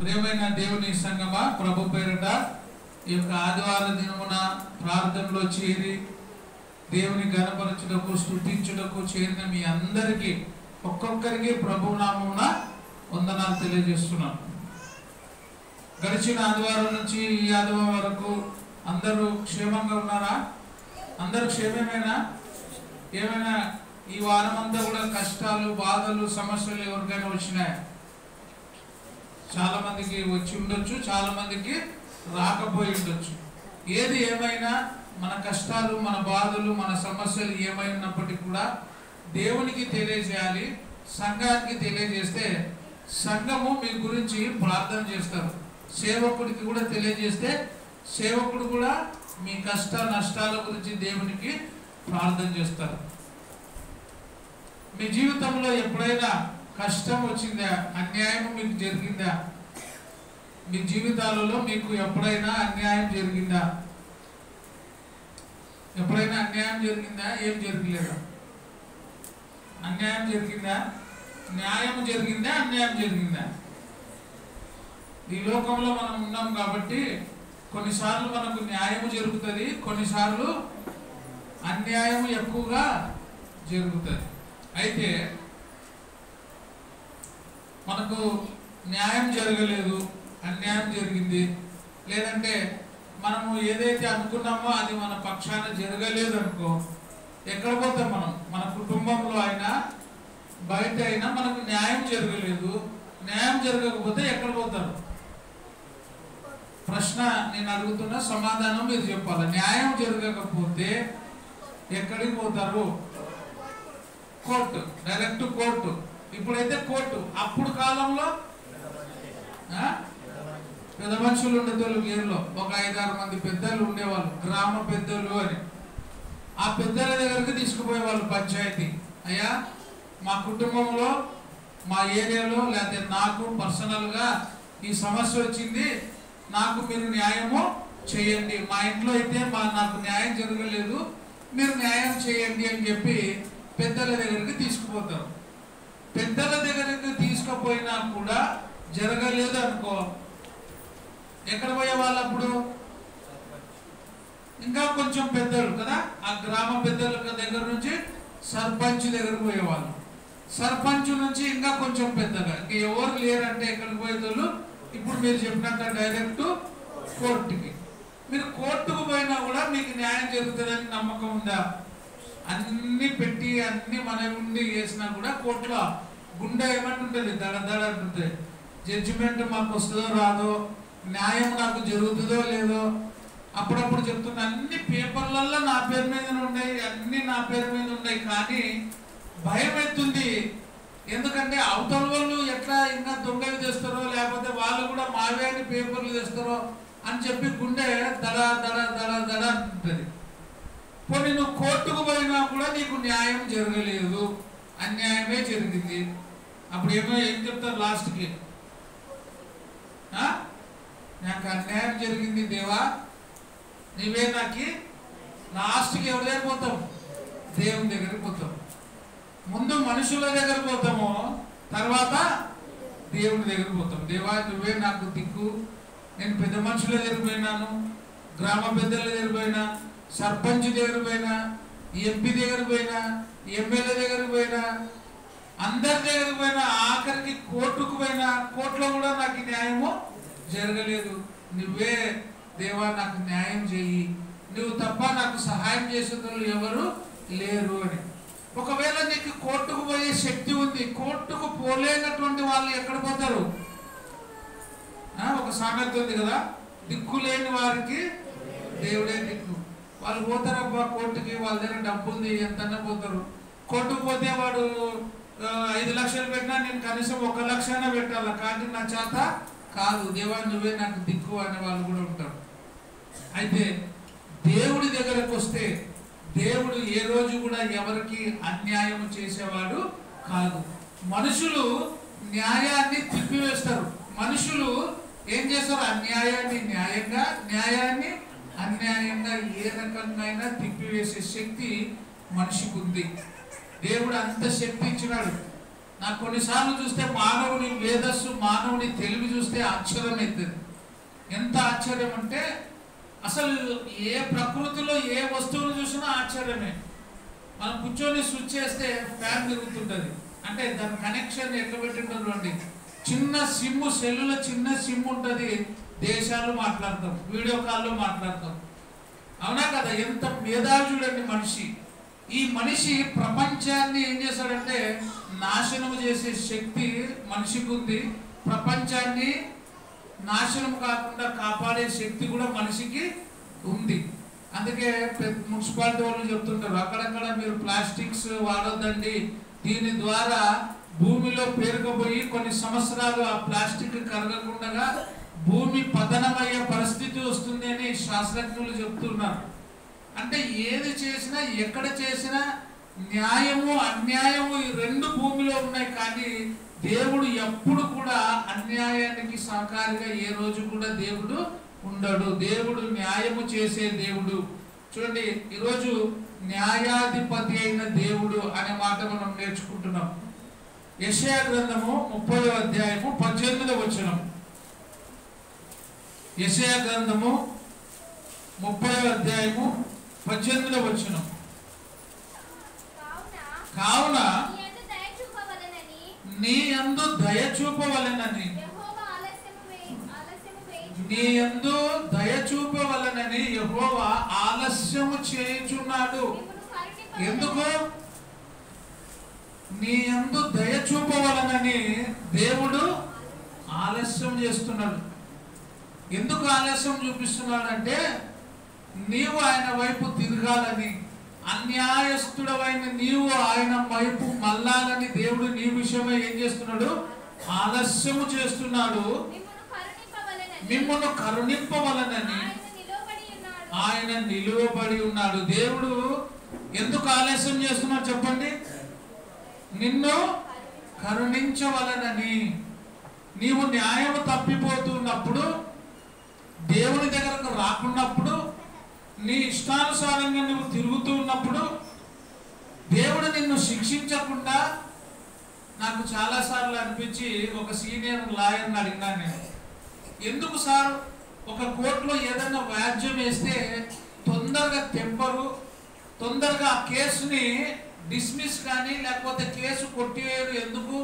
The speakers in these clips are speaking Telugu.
ప్రియమైన దేవుని సంగమా, ప్రభు పేరిట ఈ యొక్క ఆదివార దినమున ప్రార్థనలో చేరి దేవుని ఘనపరచుటకు స్తుతించుటకు చేరిన మీ అందరికీ ఒక్కొక్కరికి ప్రభు నామమున వందనాలు తెలియజేస్తున్నాం. గడిచిన ఆదివారం నుంచి ఈ ఆదివారం వరకు అందరూ క్షేమంగా ఉన్నారా? అందరూ క్షేమమేనా? ఏమైనా ఈ వారం అంతా కూడా కష్టాలు, బాధలు, సమస్యలు ఎవరికైనా వచ్చినాయా? చాలా మందికి వచ్చి ఉండొచ్చు, చాలా మందికి రాకపోయి ఉండొచ్చు. ఏది ఏమైనా మన కష్టాలు, మన బాధలు, మన సమస్యలు ఏమైనప్పటికీ కూడా దేవునికి తెలియజేయాలి. సంఘానికి తెలియజేస్తే సంఘము మీ గురించి ప్రార్థన చేస్తారు. సేవకుడికి కూడా తెలియజేస్తే సేవకుడు కూడా మీ కష్ట నష్టాల గురించి దేవునికి ప్రార్థన చేస్తారు. మీ జీవితంలో ఎప్పుడైనా కష్టం వచ్చిందా? అన్యాయం మీకు జరిగిందా? మీ జీవితాలలో మీకు ఎప్పుడైనా అన్యాయం జరిగిందా? ఎప్పుడైనా అన్యాయం జరిగిందా? ఏం జరగలేదా? అన్యాయం జరిగిందా? న్యాయం జరిగిందా? అన్యాయం జరిగిందా? ఈ లోకంలో మనం ఉన్నాం కాబట్టి కొన్నిసార్లు మనకు న్యాయం జరుగుతుంది, కొన్నిసార్లు అన్యాయం ఎక్కువగా జరుగుతుంది. అయితే మనకు న్యాయం జరగలేదు, అన్యాయం జరిగింది, లేదంటే మనము ఏదైతే అనుకున్నామో అది మన పక్షాన జరగలేదు అనుకో, ఎక్కడ పోతాం మనం? మన కుటుంబంలో అయినా బయట అయినా మనకు న్యాయం జరగలేదు, న్యాయం జరగకపోతే ఎక్కడ పోతారు? ప్రశ్న నేను అడుగుతున్నా, సమాధానం మీరు చెప్పాలి. న్యాయం జరగకపోతే ఎక్కడికి పోతారు? Court, direct court. ఇప్పుడైతే కోర్టు. అప్పుడు కాలంలో పెద్ద మనుషులు ఉండేవాళ్ళు. వీరిలో ఒక 5-6 మంది పెద్దలు ఉండేవాళ్ళు, గ్రామ పెద్దలు అని. ఆ పెద్దల దగ్గరికి తీసుకుపోయేవాళ్ళు పంచాయతీ. అయ్యా, మా కుటుంబంలో, మా ఏరియాలో, లేకపోతే నాకు పర్సనల్గా ఈ సమస్య వచ్చింది, నాకు మీరు న్యాయము చేయండి. మా ఇంట్లో అయితే నాకు న్యాయం జరగలేదు, మీరు న్యాయం చేయండి అని చెప్పి పెద్దల దగ్గరికి తీసుకుపోతారు. పెద్దల దగ్గరికి తీసుకుపోయినా కూడా జరగలేదు అనుకో, ఎక్కడ పోయేవాళ్ళు అప్పుడు? ఇంకా కొంచెం పెద్దలు కదా, ఆ గ్రామ పెద్దల దగ్గర నుంచి సర్పంచ్ దగ్గరకు పోయేవాళ్ళు. సర్పంచ్ నుంచి ఇంకా కొంచెం పెద్దగా, ఇంకా ఎవరు లేరంటే ఎక్కడికి పోయేవాళ్ళు? ఇప్పుడు మీరు చెప్పినట్టు డైరెక్ట్ కోర్టుకి. మీరు కోర్టుకు పోయినా కూడా మీకు న్యాయం జరుగుతుందని నమ్మకం ఉందా? అన్ని పెట్టి అన్ని మన ఉండి చేసినా కూడా కోర్టులో గుండె ఏమంటుంటుంది? దడ అంటుంది. జడ్జిమెంట్ మాకు వస్తుందో రాదో, న్యాయం నాకు జరుగుతుందో లేదో. అప్పుడప్పుడు చెప్తున్నా, అన్ని పేపర్లలో నా పేరు మీద ఉన్నాయి, అన్ని నా పేరు మీద ఉన్నాయి, కానీ భయం అవుతుంది. ఎందుకంటే అవతల వాళ్ళు ఎట్లా ఇంకా దొంగలు తెస్తారో, లేకపోతే వాళ్ళు కూడా మావే అని పేపర్లు తెస్తారో అని చెప్పి గుండె దడ అంటుంది. పోనీ నువ్వు కోర్టుకు పోయినా కూడా నీకు న్యాయం జరగలేదు, అన్యాయమే జరిగింది. అప్పుడు ఏం చెప్తారు లాస్ట్కి? నాకు అన్యాయం జరిగింది దేవా, నీవే నాకు. లాస్ట్కి ఎవరి దగ్గర పోతాం? దేవుని దగ్గరికి పోతాం. ముందు మనుషుల దగ్గర పోతాము, తర్వాత దేవుని దగ్గర పోతాం. దేవా, నువ్వే నాకు దిక్కు. నేను పెద్ద మనుషుల దగ్గర పోయినాను, గ్రామ పెద్దల దగ్గర పోయినా, సర్పంచ్ దగ్గర పోయినా, ఎంపీ దగ్గర పోయినా, ఎమ్మెల్యే దగ్గర పోయినా, అందరి దగ్గర పోయినా, ఆఖరికి కోర్టుకు పోయినా, కోర్టులో కూడా నాకు న్యాయము జరగలేదు. నువ్వే దేవా నాకు న్యాయం చెయ్యి, నువ్వు తప్ప నాకు సహాయం చేసేవాళ్ళు ఎవరు లేరు అని. ఒకవేళ నీకు కోర్టుకు పోయే శక్తి ఉంది, కోర్టుకు పోలేనటువంటి వాళ్ళు ఎక్కడ పోతారు? ఒక సామెత ఉంది కదా, దిక్కు లేని వారికి దేవుడే దిక్కు. వాళ్ళు పోతారబ్బా కోర్టుకి, వాళ్ళ దగ్గర డబ్బు ఉంది, ఎంతన్నా పోతారు. కోర్టుకు పోతే వాడు 5 లక్షలు పెట్టినా నేను కనీసం 1 లక్ష అయినా పెట్టాలా, కానీ నా చేత కాదు, దేవా నువ్వే నాకు దిక్కు అనే వాళ్ళు కూడా ఉంటారు. అయితే దేవుడి దగ్గరకు వస్తే దేవుడు ఏ రోజు కూడా ఎవరికి అన్యాయం చేసేవాడు కాదు. మనుషులు న్యాయాన్ని తిప్పివేస్తారు. మనుషులు ఏం చేస్తారు? అన్యాయాన్ని న్యాయంగా, న్యాయాన్ని అన్యాయంగా ఏ రకంగా తిప్పివేసే శక్తి మనిషికి ఉంది. దేవుడు అంత శక్తి ఇచ్చినాడు. నాకు కొన్నిసార్లు చూస్తే మానవుని మేధస్సు, మానవుని తెలివి చూస్తే ఆశ్చర్యం అవుతుంది. ఎంత ఆశ్చర్యం అంటే అసలు ఏ ప్రకృతిలో ఏ వస్తువును చూసినా ఆశ్చర్యమే. మనం కూర్చొని స్విచ్ చేస్తే ఫ్యాన్ తిరుగుతుంటుంది అంటే దాని కనెక్షన్ ఎట్లా పెట్టింటారు అండి. చిన్న సిమ్, సెల్లులో చిన్న సిమ్ ఉంటుంది, దేశాలు మాట్లాడతాం, వీడియో కాల్లో మాట్లాడతాం, అవునా కదా? ఎంత మేధావి చూడండి మనిషి. ఈ మనిషి ప్రపంచాన్ని ఏం చేశాడంటే నాశనం చేసే శక్తి మనిషికి ఉంది. ప్రపంచాన్ని నాశనం కాకుండా కాపాడే శక్తి కూడా మనిషికి ఉంది. అందుకే మున్సిపాలిటీ వాళ్ళు చెప్తుంటారు, అక్కడక్కడ మీరు ప్లాస్టిక్స్ వాడొద్దండి, దీని ద్వారా భూమిలో పేరుకుపోయి కొన్ని సంవత్సరాలు ఆ ప్లాస్టిక్ కరగకుండా భూమి పతనమయ్యే పరిస్థితి వస్తుంది అని శాస్త్రజ్ఞులు చెప్తున్నారు. అంటే ఏది చేసినా ఎక్కడ చేసినా న్యాయము అన్యాయము ఈ రెండు భూమిలో ఉన్నాయి. కానీ దేవుడు ఎప్పుడు కూడా అన్యాయానికి సహకారిగా ఏ రోజు కూడా దేవుడు ఉండడు. దేవుడు న్యాయము చేసే దేవుడు. చూడండి, ఈరోజు న్యాయాధిపతి అయిన దేవుడు అనే మాట మనం నేర్చుకుంటున్నాం. యెషయా గ్రంథము 30వ అధ్యాయము 18వ వచనం. యెషయా గ్రంథము 30వ అధ్యాయము 18వ వచనం. కావున నీ యందు దయ చూపవలెనని, నీ యందు దయ చూపవలెనని యెహోవా ఆలస్యము చేయుచున్నాడు. ఎందుకు? నీ యందు దయ చూపవలనని దేవుడు ఆలస్యం చేస్తున్నాడు. ఎందుకు ఆలస్యం చూపిస్తున్నాడు అంటే నీవు ఆయన వైపు తిరగాలని, అన్యాయస్తుడవైన నీవు ఆయన వైపు మళ్ళాలని దేవుడు నీ విషయమై ఏం చేస్తున్నాడు? ఆలస్యము చేస్తున్నాడు. మిమ్మల్ని కరుణింపవలనని ఆయన నిలువబడి ఉన్నాడు. దేవుడు ఎందుకు ఆలస్యం చేస్తున్నాడు చెప్పండి? నిన్ను కరుణించవలనని. నీవు న్యాయము తప్పిపోతున్నప్పుడు, దేవుని దగ్గరకు రాకున్నప్పుడు, నీ ఇష్టానుసారంగా నువ్వు తిరుగుతూ ఉన్నప్పుడు దేవుడు నిన్ను శిక్షించకుండా, నాకు చాలాసార్లు అనిపించి ఒక సీనియర్ లాయర్ని అడిగినా నేను, ఎందుకు సార్ ఒక కోర్టులో ఏదైనా వ్యాజ్యం వేస్తే తొందరగా తెంపరు, తొందరగా ఆ కేసుని డిస్మిస్ కానీ లేకపోతే కేసు కొట్టివేయరు, ఎందుకు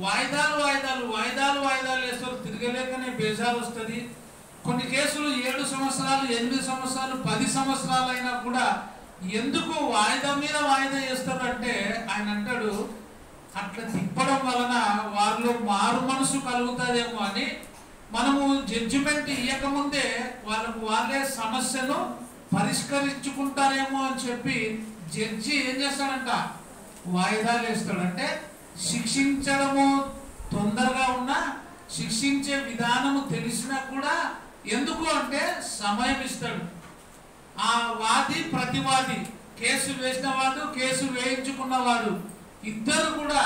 వాయిదాలు వాయిదాలు వాయిదాలు వాయిదాలు వేస్తారు? తిరగలేకనే బేజారు వస్తుంది. కొన్ని కేసులు 7 సంవత్సరాలు 8 సంవత్సరాలు 10 సంవత్సరాలు అయినా కూడా ఎందుకు వాయిదా మీద వాయిదా చేస్తారంటే ఆయన అంటాడు, అట్లా తిప్పడం వలన వారిలో మారు మనసు కలుగుతుందేమో అని, మనము జడ్జిమెంట్ ఇవ్వకముందే వాళ్ళకు వాళ్ళే సమస్యను పరిష్కరించుకుంటారేమో అని చెప్పి జడ్జి ఏం చేస్తాడంట? వాయిదాలు వేస్తాడంటే శిక్షించడము తొందరగా ఉన్నా, శిక్షించే విధానము తెలిసినా కూడా ఎందుకు అంటే సమయం ఇస్తాడు. ఆ వాది ప్రతివాది, కేసు వేసిన వాడు కేసు వేయించుకున్నవాడు, ఇద్దరు కూడా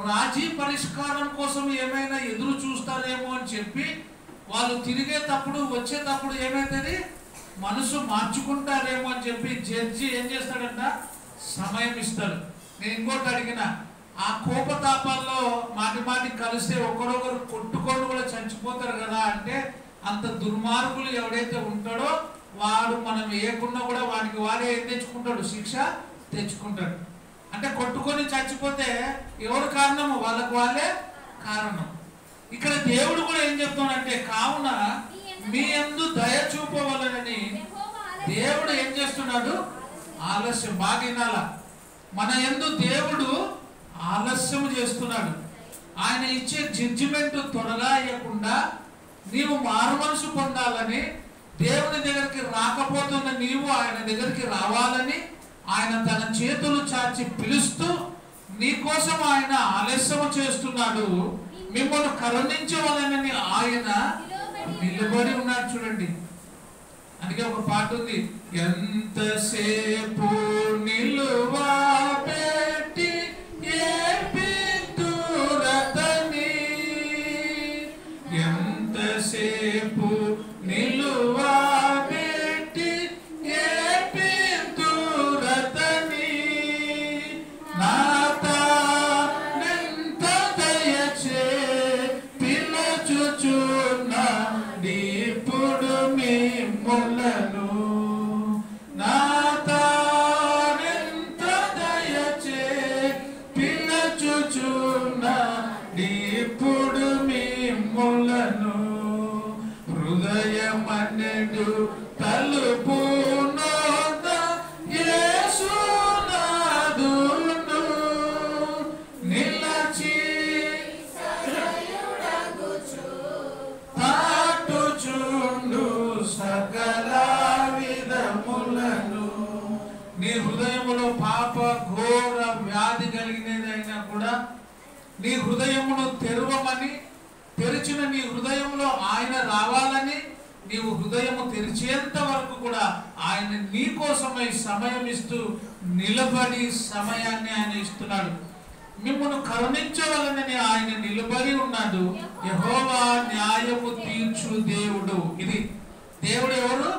రాజీ పరిష్కారం కోసం ఏమైనా ఎదురు చూస్తారేమో అని చెప్పి వాళ్ళు తిరిగేటప్పుడు వచ్చేటప్పుడు ఏమైతుంది? మనసు మార్చుకుంటారేమో అని చెప్పి జడ్జి ఏం చేస్తాడంట? సమయం ఇస్తాడు. నేను ఇంకోటి అడిగిన, ఆ కోపతాపాల్లో మాటి మాటి కలిస్తే ఒకరొకరు కొట్టుకొని కూడా చచ్చిపోతారు కదా అంటే, అంత దుర్మార్గులు ఎవడైతే ఉంటాడో వాడు మనం వేయకుండా కూడా వాడికి వాడే ఏం తెచ్చుకుంటాడు? శిక్ష తెచ్చుకుంటాడు. అంటే కొట్టుకొని చచ్చిపోతే ఎవరు కారణము? వాళ్ళకు వాళ్ళే కారణం. ఇక్కడ దేవుడు కూడా ఏం చెప్తాడంటే, కావున మీ యందు దయ చూపవలనని దేవుడు ఏం చేస్తున్నాడు? ఆలస్యం. బాగా వినాలా, మన యందు దేవుడు ఆలస్యం చేస్తున్నాడు. ఆయన ఇచ్చే జడ్జిమెంట్ త్వరగా ఇవ్వకుండా నీవు మారు మనసు పొందాలని, దేవుని దగ్గరికి రాకపోతున్న నీవు ఆయన దగ్గరికి రావాలని ఆయన తన చేతులు చాచి పిలుస్తూ నీ కోసం ఆయన ఆలస్యం చేస్తున్నాడు. మిమ్మల్ని కరుణించవలనని ఆయన నిలబడి ఉన్నాడు. చూడండి, అందుకే ఒక పాట ఉంది, ఎంతసేపు నిలువా పెట్టి ఏపితురతని, ఎంతసేపు నిలువా పెట్టి ఏపితురతని, నాతా ఇప్పుడు మిమ్ములను నా తానెంత దయచే పిలచుచున్నాడిప్పుడు మిమ్ములను హృదయమన్నెడు తలుపు నోట యేసునాథుడు నిలచి తాటుచుండు సకల విధములను. నీ హృదయములో పాప ఘోర వ్యాధి కలిగినదైనా కూడా నీ హృదయమును తెరవమని, తెరిచిన నీ హృదయంలో ఆయన రావాలని, నీవు హృదయము తెరిచేంత వరకు కూడా ఆయన నీ కోసమై సమయం ఇస్తూ నిలబడి సమయాన్ని ఆయన ఇస్తున్నాడు. మిమ్మల్ని కరుణించవలనని ఆయన నిలబడి ఉన్నాడు. యెహోవా న్యాయము తీర్చు దేవుడు. ఇది దేవుడు ఎవరు?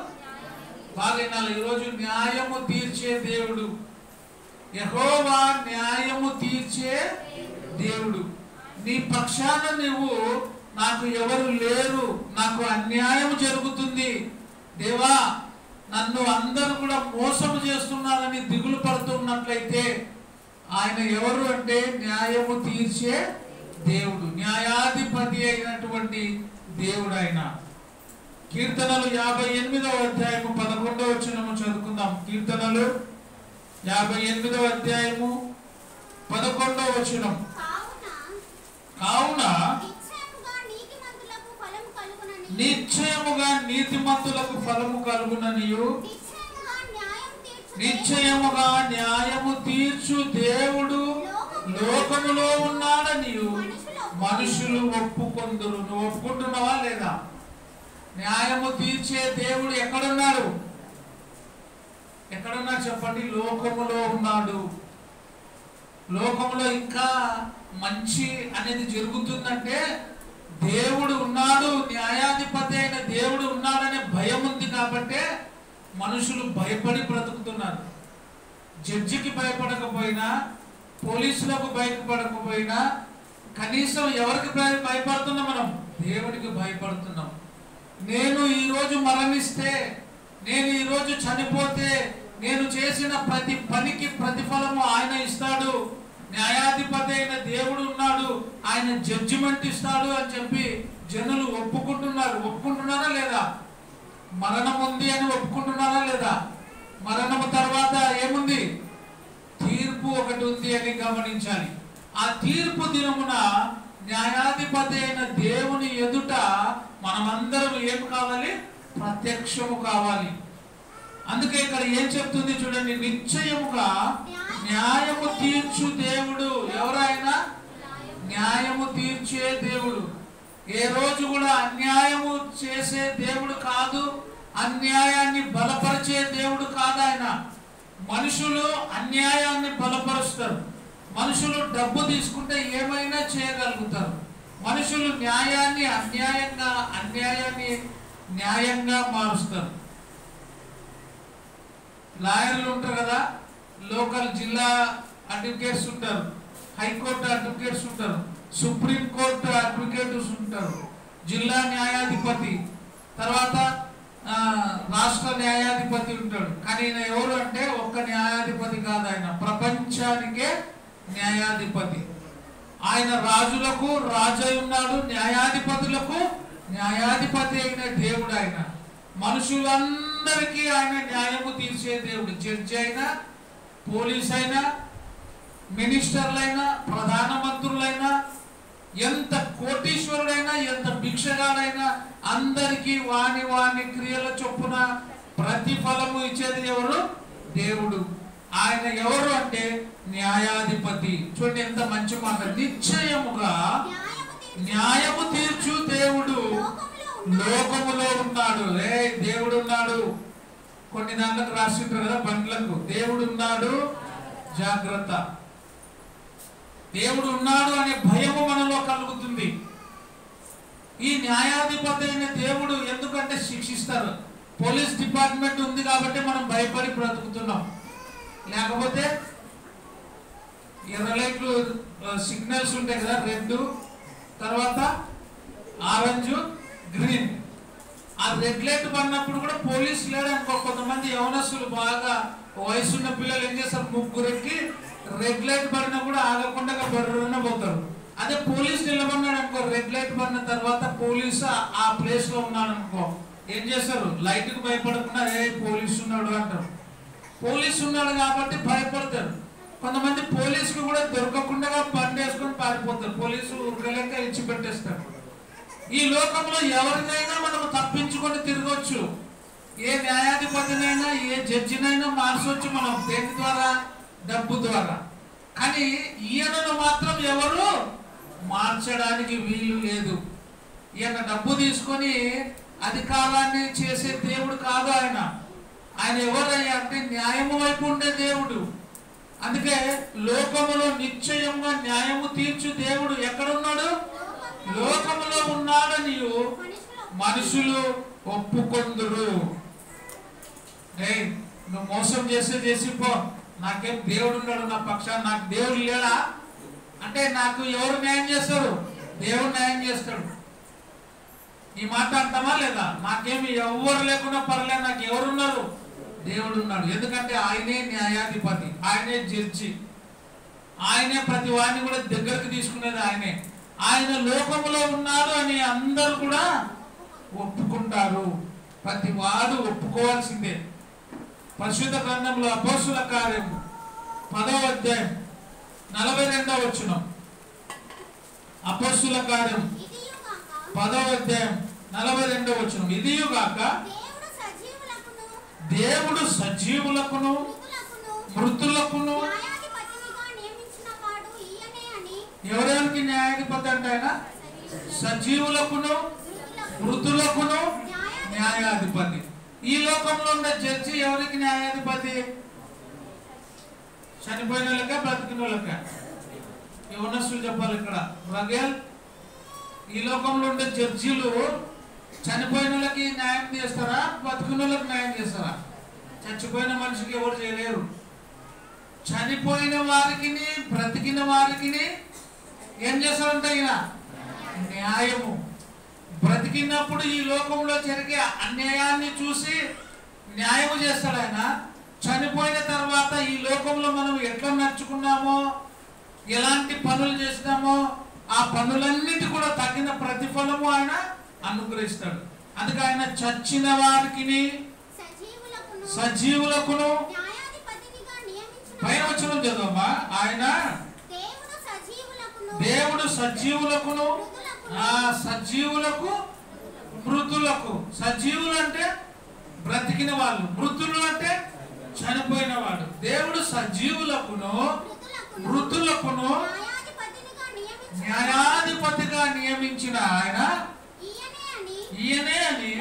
బాగా ఈరోజు న్యాయము తీర్చే దేవుడు. యెహోవా న్యాయము తీర్చే దేవుడు. నీ పక్షాన నువ్వు నాకు ఎవరు లేరు, నాకు అన్యాయం జరుగుతుంది దేవా, నన్ను అందరూ కూడా మోసం చేస్తున్నారని దిగులు పడుతున్నట్లయితే ఆయన ఎవరు అంటే న్యాయము తీర్చే దేవుడు, న్యాయాధిపతి అయినటువంటి దేవుడు ఆయన. కీర్తనలు 58వ అధ్యాయము 11వ వచనము చదువుకుందాం. కీర్తనలు 58వ అధ్యాయము 11వ వచనం. కావున నిశ్చయముగా నీతిమంతులకు ఫలము కలుగుననియు నిశ్చయముగా న్యాయము తీర్చు దేవుడు లోకములో ఉన్నాడనియు మనుషులు ఒప్పుకొందురు. నువ్వు ఒప్పుకుంటున్నావా లేదా? న్యాయము తీర్చే దేవుడు ఎక్కడున్నాడు? ఎక్కడున్నాడు చెప్పండి? లోకములో ఉన్నాడు. లోకములో ఇంకా మంచి అనేది జరుగుతుందంటే దేవుడు ఉన్నాడు, న్యాయాధిపతి అయిన దేవుడు ఉన్నాడనే భయం ఉంది కాబట్టి మనుషులు భయపడి బ్రతుకుతున్నారు. జడ్జికి భయపడకపోయినా, పోలీసులకు భయపడకపోయినా, కనీసం ఎవరికి భయపడుతున్నాం? మనం దేవుడికి భయపడుతున్నాం. నేను ఈరోజు మరణిస్తే, నేను ఈరోజు చనిపోతే, నేను చేసిన ప్రతి పనికి ప్రతిఫలము ఆయన ఇస్తాడు, న్యాయాధిపతి అయిన దేవుడు ఉన్నాడు, ఆయన జడ్జిమెంట్ ఇస్తాడు అని చెప్పి జనులు ఒప్పుకుంటున్నారు. ఒప్పుకుంటున్నారా లేదా? మరణం ఉంది అని ఒప్పుకుంటున్నారా లేదా? మరణము తర్వాత ఏముంది? తీర్పు ఒకటి ఉంది అని గమనించాలి. ఆ తీర్పు దినమున న్యాయాధిపతి అయిన దేవుని ఎదుట మనమందరం ఏం కావాలి? ప్రత్యక్షము కావాలి. అందుకే ఇక్కడ ఏం చెప్తుంది చూడండి, నిశ్చయముగా న్యాయము తీర్చు దేవుడు. ఎవరైనా న్యాయము తీర్చే దేవుడు. ఏ రోజు కూడా అన్యాయము చేసే దేవుడు కాదు, అన్యాయాన్ని బలపరిచే దేవుడు కాదు ఆయన. మనుషులు అన్యాయాన్ని బలపరుస్తారు. మనుషులు డబ్బు తీసుకుంటే ఏమైనా చేయగలుగుతారు. మనుషులు న్యాయాన్ని అన్యాయాన్ని న్యాయంగా మారుస్తారు. లాయర్లు ఉంటారు కదా, లోకల్ జిల్లా అడ్వకేట్స్ ఉంటారు, హైకోర్టు అడ్వకేట్స్ ఉంటారు, సుప్రీం కోర్టు అడ్వకేట్స్ ఉంటారు, జిల్లా న్యాయాధిపతి, తర్వాత రాష్ట్ర న్యాయాధిపతి ఉంటాడు. కానీ ఈయన ఎవరు అంటే ఒక్క న్యాయాధిపతి కాదు, ఆయన ప్రపంచానికే న్యాయాధిపతి. ఆయన రాజులకు రాజు అయి ఉన్నాడు, న్యాయాధిపతులకు న్యాయాధిపతి అయిన దేవుడు ఆయన. మనుషులందరికీ ఆయన న్యాయము తీర్చే దేవుడు. జడ్జి అయినా, పోలీస్ అయినా, మినిస్టర్లైనా, ప్రధానమంత్రులైనా, ఎంత కోటీశ్వరుడైనా, ఎంత భిక్షగాడైనా అందరికీ వాని వాని క్రియల చొప్పున ప్రతిఫలము ఇచ్చేది ఎవరు? దేవుడు. ఆయన ఎవరు అంటే న్యాయాధిపతి. చూడండి ఎంత మంచి మాట. నిశ్చయముగా న్యాయము తీర్చు దేవుడు లోకములో ఉన్నాడు. దేవుడు ఉన్నాడు. కొన్ని దాంట్లకు రాసింటారు కదా, బండ్లకు దేవుడు ఉన్నాడు, జాగ్రత్త. దేవుడు ఉన్నాడు అనే భయము మనలో కలుగుతుంది. ఈ న్యాయాధిపతి అయిన దేవుడు ఎందుకంటే శిక్షిస్తారు. పోలీస్ డిపార్ట్మెంట్ ఉంది కాబట్టి మనం భయపడి బ్రతుకుతున్నాం. లేకపోతే ఎర్ర లైట్లు సిగ్నల్స్ ఉంటాయి కదా, రెడ్, తర్వాత ఆరెంజ్, గ్రీన్. ఆ రెడ్ లైట్ పడినప్పుడు కూడా పోలీసు లేడనుకో, కొంతమంది యవనస్తులు బాగా వయసున్న పిల్లలు ఏం చేస్తారు, ముగ్గురికి రెడ్ లైట్ పడినా కూడా ఆగకుండా బర్రున పోతారు. అదే పోలీసు నిలబడినాడు అనుకో, రెడ్ లైట్ పడిన తర్వాత పోలీసు ఆ ప్లేస్ లో ఉన్నాడు అనుకో, ఏం చేస్తారు, లైట్ కు భయపడకుండా ఏ పోలీసు ఉన్నాడు అంటారు. పోలీసు ఉన్నాడు కాబట్టి భయపడతారు. కొంతమంది పోలీసులు కూడా దొరకకుండా బండి వేసుకొని పారిపోతారు, పోలీసు ఉరకలేక ఇచ్చి పెట్టేస్తారు. ఈ లోకంలో ఎవరినైనా మనం తప్పించుకొని తిరగవచ్చు, ఏ న్యాయాధిపతినైనా ఏ జడ్జినైనా మార్చవచ్చు మనం, దేని ద్వారా, డబ్బు ద్వారా. కానీ ఈయనను మాత్రం ఎవరు మార్చడానికి వీలు లేదు. ఈయన డబ్బు తీసుకొని అధికారాన్ని చేసే దేవుడు కాదు ఆయన. ఆయన ఎవరయ్యా అంటే న్యాయము వైపు ఉండే దేవుడు. అందుకే లోకములో నిశ్చయంగా న్యాయము తీర్చు దేవుడు ఎక్కడున్నాడు, లోకములో ఉన్నాడని మనుషులు ఒప్పుకొందురు. నువ్వు మోసం చేసిపో, నాకేం దేవుడు ఉన్నాడు నా పక్షాన్ని, నాకు దేవుడు లేడా అంటే నాకు ఎవరు న్యాయం చేస్తారు, దేవుడు న్యాయం చేస్తాడు. ఈ మాట అంటామా లేదా? నాకేమి ఎవరు లేకుండా పర్లేదు, నాకు ఎవరున్నారు, దేవుడు ఉన్నాడు. ఎందుకంటే ఆయనే న్యాయాధిపతి, ఆయనే జడ్జి, ఆయనే ప్రతి వాడిని కూడా దగ్గరకు తీసుకునేది ఆయనే. ఆయన లోకములో ఉన్నాడు అని అందరూ కూడా ఒప్పుకుంటారు, ప్రతి వాడు ఒప్పుకోవాల్సిందే. పరిశుద్ధ గ్రంథంలో అపోస్తుల కార్యం 10వ అధ్యాయం 42వ వచనం. అపోస్తుల కార్యం 10వ అధ్యాయం 42వ వచనం. ఇదియుగాక దేవుడు సజీవులకును మృతులకును. ఎవరెవరికి న్యాయాధిపతి అంటే ఆయన? సజీవులకును మృతులకును న్యాయాధిపతి. ఈ లోకంలో ఉన్న జడ్జి ఎవరికి న్యాయాధిపతి? చనిపోయిన వాళ్ళక, బ్రతికిన వాళ్ళక? యవనస్తులు చెప్పాలి ఇక్కడ. రగేల్, ఈ లోకంలో ఉండే జడ్జీలు చనిపోయిన వాళ్ళకి న్యాయం చేస్తారా, బ్రతికిన వాళ్ళకి న్యాయం చేస్తారా? చచ్చిపోయిన మనిషికి ఎవరు చేయలేరు. చనిపోయిన వారికి బ్రతికిన వారికి ఏం చేస్తారంటే ఈయన న్యాయము. బ్రతికినప్పుడు ఈ లోకంలో జరిగే అన్యాయాన్ని చూసి న్యాయము చేస్తాడు ఆయన. చనిపోయిన తర్వాత ఈ లోకంలో మనం ఎట్లా నడుచుకున్నామో, ఎలాంటి పనులు చేసినామో ఆ పనులన్నిటి కూడా తగిన ప్రతిఫలము ఆయన అనుగ్రహిస్తాడు. అందుకే ఆయన చచ్చిన వారికి సజీవులకును. పైన వచనం చదవమ్మా. ఆయన దేవుడు సజీవులకును, సజీవులకు మృతులకు. సజీవులు అంటే బ్రతికిన వాళ్ళు, మృతులు అంటే చనిపోయిన వాడు. దేవుడు సజీవులకును మృతులకును న్యాయాధిపతిగా నియమించిన ఆయన ఈయనే అని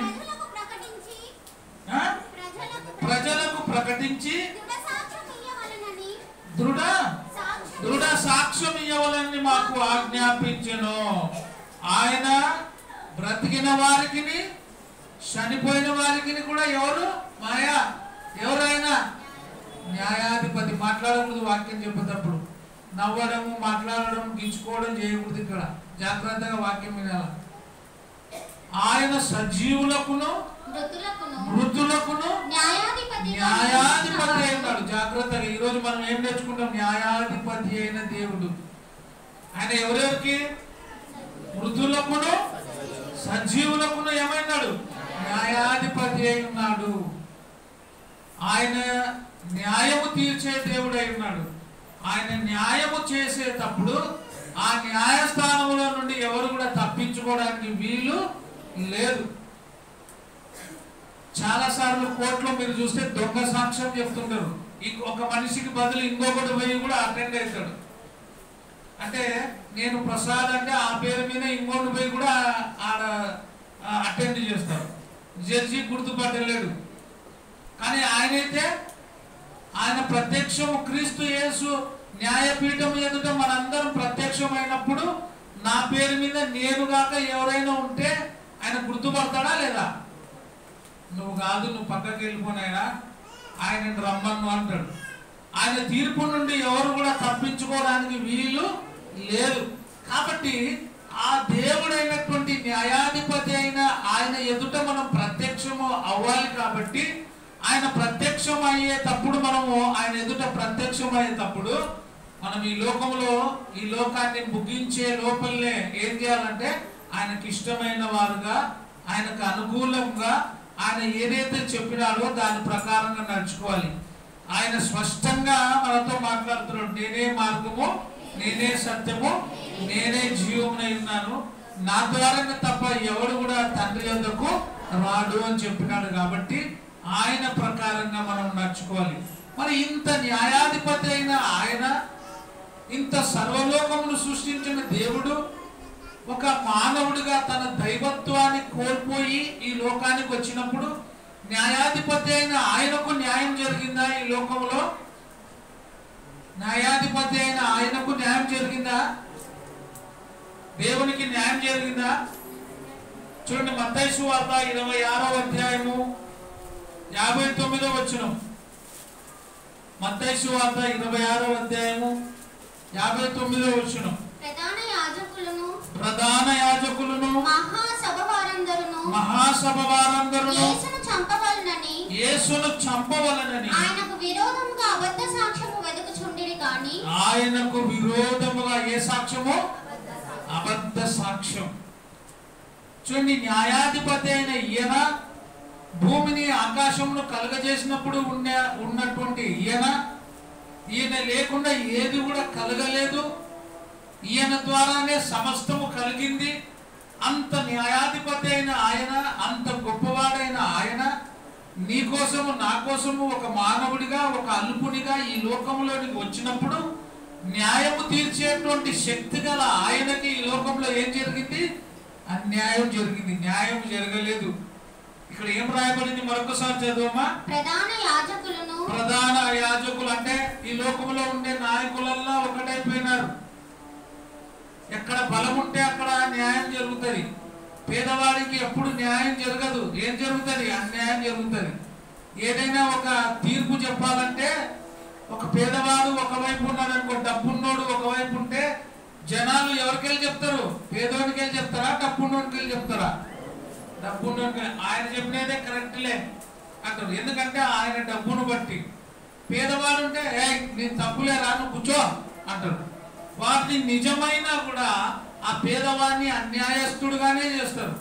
ప్రజలకు ప్రకటించి దృఢ సాక్ష్యం ఇవ్వాలని మాకు ఆజ్ఞాపించెను. ఆయన బ్రతికిన వారికి చనిపోయిన వారికి కూడా ఎవరు మాయా, ఎవరైనా న్యాయాధిపతి. మాట్లాడకూడదు వాక్యం చెప్పేటప్పుడు, నవ్వడము, మాట్లాడడం, గించుకోవడం చేయకూడదు. ఇక్కడ జాగ్రత్తగా వాక్యం వినాలి. ఆయన సజీవులకును మృతులకును న్యాయాధిపతి అయినాడు. జాగ్రత్తగా ఈరోజు మనం ఏం నేర్చుకుంటాం? న్యాయాధిపతి అయిన దేవుడు ఆయన ఎవరెవరికి? మృతులకును సజీవులకును ఏమైనాడు? న్యాయాధిపతి అయి ఉన్నాడు. ఆయన న్యాయము తీర్చే దేవుడు అయి ఉన్నాడు. ఆయన న్యాయము చేసేటప్పుడు ఆ న్యాయస్థానంలో నుండి ఎవరు కూడా తప్పించుకోవడానికి వీలు లేదు. చాలా సార్లు కోర్టులో మీరు చూస్తే దొంగ సాక్ష్యం చెప్తుంటారు. ఒక మనిషికి బదులు ఇంకొకటి పోయి కూడా అటెండ్ అవుతాడు. అంటే నేను ప్రసాద్ అంటే ఆ పేరు మీద ఇంకొకటి పోయి కూడా ఆడ అటెండ్ చేస్తారు. జడ్జి గుర్తుపట్టలేడు. కానీ ఆయనైతే ఆయన ప్రత్యక్షము క్రీస్తు యేసు న్యాయపీఠం ఎదుట మనందరం ప్రత్యక్షమైనప్పుడు నా పేరు మీద నేను కాక ఎవరైనా ఉంటే ఆయన గుర్తుపడతాడా లేదా? నువ్వు కాదు, నువ్వు పక్కకి వెళ్ళిపోయినా ఆయన రమ్మను అంటాడు. ఆయన తీర్పు నుండి ఎవరు కూడా తప్పించుకోవడానికి వీలు లేదు. కాబట్టి ఆ దేవుడైనటువంటి న్యాయాధిపతి అయిన ఆయన ఎదుట మనం ప్రత్యక్షము అవ్వాలి కాబట్టి ఆయన ప్రత్యక్షం అయ్యేటప్పుడు మనము ఆయన ఎదుట ప్రత్యక్షం అయ్యేటప్పుడు మనం ఈ లోకంలో ఈ లోకాన్ని ముగించే లోపలనే ఏం చేయాలంటే ఆయనకి ఇష్టమైన వారుగా ఆయనకు అనుకూలంగా ఆయన ఏదైతే చెప్పినాడో దాని ప్రకారంగా నడుచుకోవాలి. ఆయన స్పష్టంగా మనతో మాట్లాడుతున్నాడు. నేనే మార్గము, నేనే సత్యము, నేనే జీవమునై ఉన్నాను, నా ద్వారా తప్ప ఎవడు కూడా తండ్రి యొద్దకు రాడు అని చెప్పినాడు. కాబట్టి ఆయన ప్రకారంగా మనం నడుచుకోవాలి. మరి ఇంత న్యాయాధిపతి అయిన ఆయన, ఇంత సర్వలోకమును సృష్టించిన దేవుడు ఒక మానవుడిగా తన దైవత్వాన్ని కోల్పోయి ఈ లోకానికి వచ్చినప్పుడు న్యాయాధిపతి అయిన ఆయనకు న్యాయం జరిగిందా? ఈ లోకంలో న్యాయాధిపతి అయిన ఆయనకు న్యాయం జరిగిందా? దేవునికి న్యాయం జరిగిందా? చూడండి, మత్తయి సువార్త 26వ అధ్యాయము 59వ వచనం. మత్తయి సువార్త 26వ అధ్యాయము 59వ వచనం. ప్రధాన యాజకులను మహాసభ వారందరూ యేసును చంపవలనని ఆయనకు విరోధముగా ఏ సాక్ష్యము? అబద్ధ సాక్ష్యం. చూడండి, న్యాయాధిపతి అయిన ఈయన, భూమిని ఆకాశమును కలగజేసినప్పుడు ఉన్నటువంటి ఈయన లేకుండా ఏది కూడా కలగలేదు. ఈయన ద్వారానే సమస్తము కలిగింది. అంత న్యాయాధిపతి అయిన ఆయన, అంత గొప్పవాడైన ఆయన నీ కోసము నా కోసము ఒక మానవుడిగా, ఒక అల్పునిగా ఈ లోకంలోనికి వచ్చినప్పుడు న్యాయము తీర్చేటువంటి శక్తి గల ఆయనకి ఈ లోకంలో ఏం జరిగింది? అన్యాయం జరిగింది, న్యాయం జరగలేదు. ఇక్కడ ఏం రాయబడింది? మరొకసారి చదువుమా. ప్రధాన యాజకులు అంటే ఈ లోకంలో ఉండే నాయకులల్లా ఒకటైపోయినారు. ఎక్కడ బలం ఉంటే అక్కడ న్యాయం జరుగుతుంది. పేదవాడికి ఎప్పుడు న్యాయం జరగదు. ఏం జరుగుతుంది? అన్యాయం జరుగుతుంది. ఏదైనా ఒక తీర్పు చెప్పాలంటే ఒక పేదవాడు ఒకవైపు ఉన్నాడు అనుకో, డబ్బున్నోడు ఒకవైపు ఉంటే జనాలు ఎవరికెళ్ళి చెప్తారు? పేదోడికి వెళ్ళి చెప్తారా, డబ్బున్నోడికి వెళ్ళి చెప్తారా? డబ్బున్నోడికి. ఆయన చెప్పినదే కరెక్ట్లే అంటారు. ఎందుకంటే ఆయన డబ్బును బట్టి. పేదవాడు ఉంటే నీ తప్పులే రాను కూర్చో అంటారు. వాటిని నిజమైనా కూడా ఆ పేదవాడిని అన్యాయస్తుడుగానే చేస్తారు.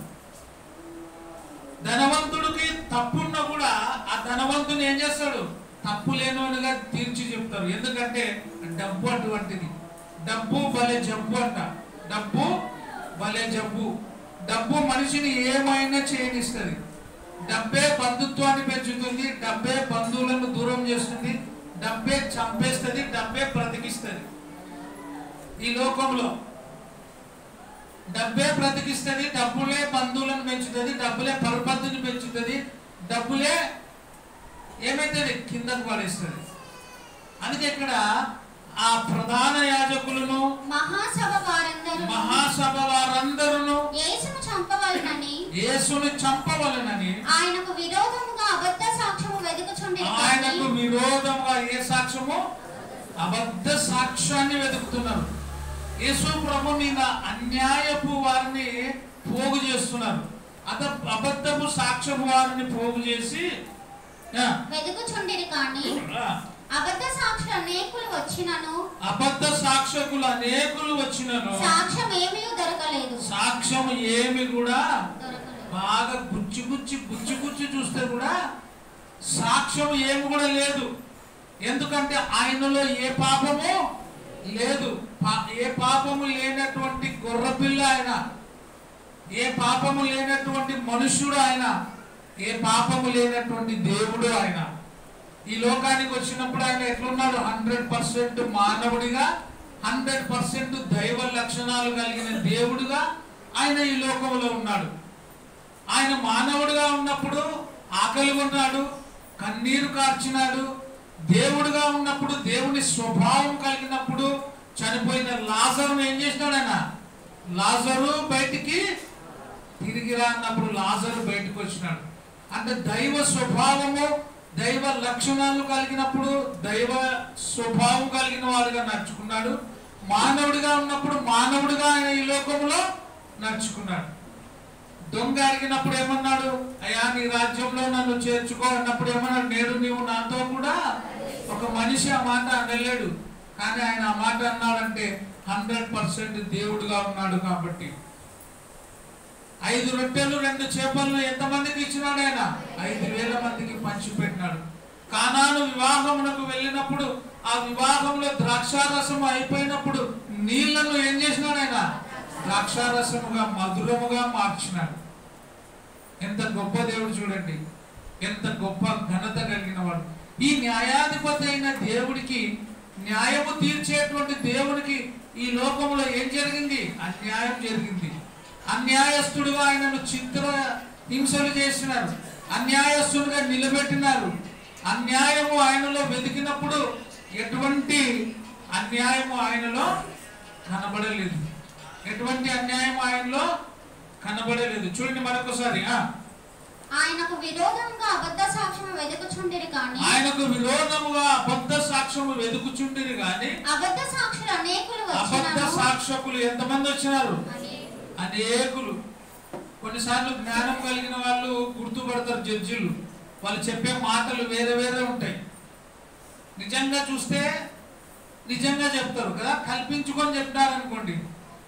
ధనవంతుడికి తప్పున్నా కూడా ఆ ధనవంతుని ఏం చేస్తాడు? తప్పు లేనివాడుగా తీర్చి చెప్తారు. ఎందుకంటే డబ్బు అటువంటిది. డబ్బు భలే జబ్బు అంట. డబ్బు భలే జబ్బు. డబ్బు మనిషిని ఏమైనా చేయనిస్తుంది. డబ్బే బంధుత్వాన్ని పెంచుతుంది, డబ్బే బంధువులను దూరం చేస్తుంది, డబ్బే చంపేస్తుంది, డబ్బే బ్రతికిస్తుంది. ఈ లోకంలో డబ్బే బ్రతికిస్తుంది, డబ్బులే బంధువులను పెంచుతుంది, డబ్బులే పరపతిని పెంచుతుంది, డబ్బులే ఏమైతుంది? కిందకు పడేస్తుంది. అందుకే ఇక్కడ ఆ ప్రధాన యాజకులను మహాసభ వారందరూ యేసును చంపవలనని ఆయనకు విరోధముగా ఏ సాక్ష్యము? అబద్ధ సాక్ష్యాన్ని వెతుకుతున్నారు. యేసు ప్రభు మీద అన్యాయపు వారిని పోగు చేస్తున్నారు. అబద్ధపు సాక్ష్యపు వారిని పోగు చేసి వెతుకుచుండిరి కానీ అబద్ధ సాక్షులు అనేకులు వచ్చినను సాక్ష్యం ఏమి కూడా బాగా గుచ్చి గుచ్చి చూస్తే కూడా సాక్ష్యం ఏమి కూడా లేదు. ఎందుకంటే ఆయనలో ఏ పాపము లేదు. ఏ పాపము లేనటువంటి గొర్రెపిల్ల ఆయన, ఏ పాపము లేనటువంటి మనుష్యుడు ఆయన, ఏ పాపము లేనటువంటి దేవుడు ఆయన. ఈ లోకానికి వచ్చినప్పుడు ఆయన ఎట్లున్నాడు? 100% మానవుడిగా, 100% దైవ లక్షణాలు కలిగిన దేవుడుగా ఆయన ఈ లోకంలో ఉన్నాడు. ఆయన మానవుడిగా ఉన్నప్పుడు ఆకలి ఉన్నాడు, కన్నీరు కార్చినాడు. దేవుడుగా ఉన్నప్పుడు, దేవుని స్వభావం కలిగినప్పుడు చనిపోయిన లాజరును ఏం చేసినాడు? ఆయన లాజరు బయటికి తిరిగి రా అన్నప్పుడు లాజరు బయటకు వచ్చినాడు. అంటే దైవ స్వభావము, దైవ లక్షణాలు కలిగినప్పుడు దైవ స్వభావం కలిగిన వాడుగా నడుచుకున్నాడు. మానవుడిగా ఉన్నప్పుడు మానవుడిగా ఆయన ఈ లోకంలో నడుచుకున్నాడు. దొంగ అడిగినప్పుడు ఏమన్నాడు? అయ్యా నీ రాజ్యంలో నన్ను చేర్చుకో అన్నప్పుడు ఏమన్నాడు? నేడు నీవు నాతో కూడా. ఒక మనిషి ఆ మాట అనలేడు, కానీ ఆయన ఆ మాట అన్నాడంటే 100% దేవుడుగా ఉన్నాడు. కాబట్టి 5 రొట్టెలు 2 చేపలను ఎంతమందికి ఇచ్చినాడు? ఆయన 5,000 మందికి పంచిపెట్టినాడు. కానాను వివాహమునకు వెళ్ళినప్పుడు ఆ వివాహంలో ద్రాక్షారసము అయిపోయినప్పుడు నీళ్లను ఏం చేసినాడు? ఆయన ద్రాక్షారసముగా మధురముగా మార్చినాడు. ఎంత గొప్ప దేవుడు చూడండి, ఎంత గొప్ప ఘనత కలిగిన వాడు. ఈ న్యాయాధిపతి అయిన దేవుడికి, న్యాయము తీర్చేటువంటి దేవుడికి ఈ లోకంలో ఏం జరిగింది? అన్యాయం జరిగింది. అన్యాయస్తుడుగా ఆయనను చిత్ర హింసలు చేసినారు, అన్యాయస్తుడుగా నిలబెట్టినారు. అన్యాయము ఆయనలో వెతికినప్పుడు ఎటువంటి అన్యాయము ఆయనలో కనబడలేదు. ఎటువంటి అన్యాయం ఆయనలో కనబడలేదు. చూడండి మరొకసారి. ఆయనకు విరోధముగా అబద్ధ సాక్ష్యము వెదుకుచుండిరి కానీ, ఆయనకు విరోధముగా అబద్ధ సాక్ష్యము వెదుకుచుండిరి కానీ, అబద్ధ సాక్షులు అనేకులు అబద్ధ వచ్చినారు. సాక్షకులు ఎంతమంది వచ్చినారు? అనేకులు. కొన్నిసార్లు జ్ఞానం కలిగిన వాళ్ళు గుర్తుపడతారు జడ్జిలు. వాళ్ళు చెప్పే మాటలు వేరే వేరే ఉంటాయి. నిజంగా చూస్తే నిజంగా చెప్తారు కదా, కల్పించుకొని చెప్తారు అనుకోండి.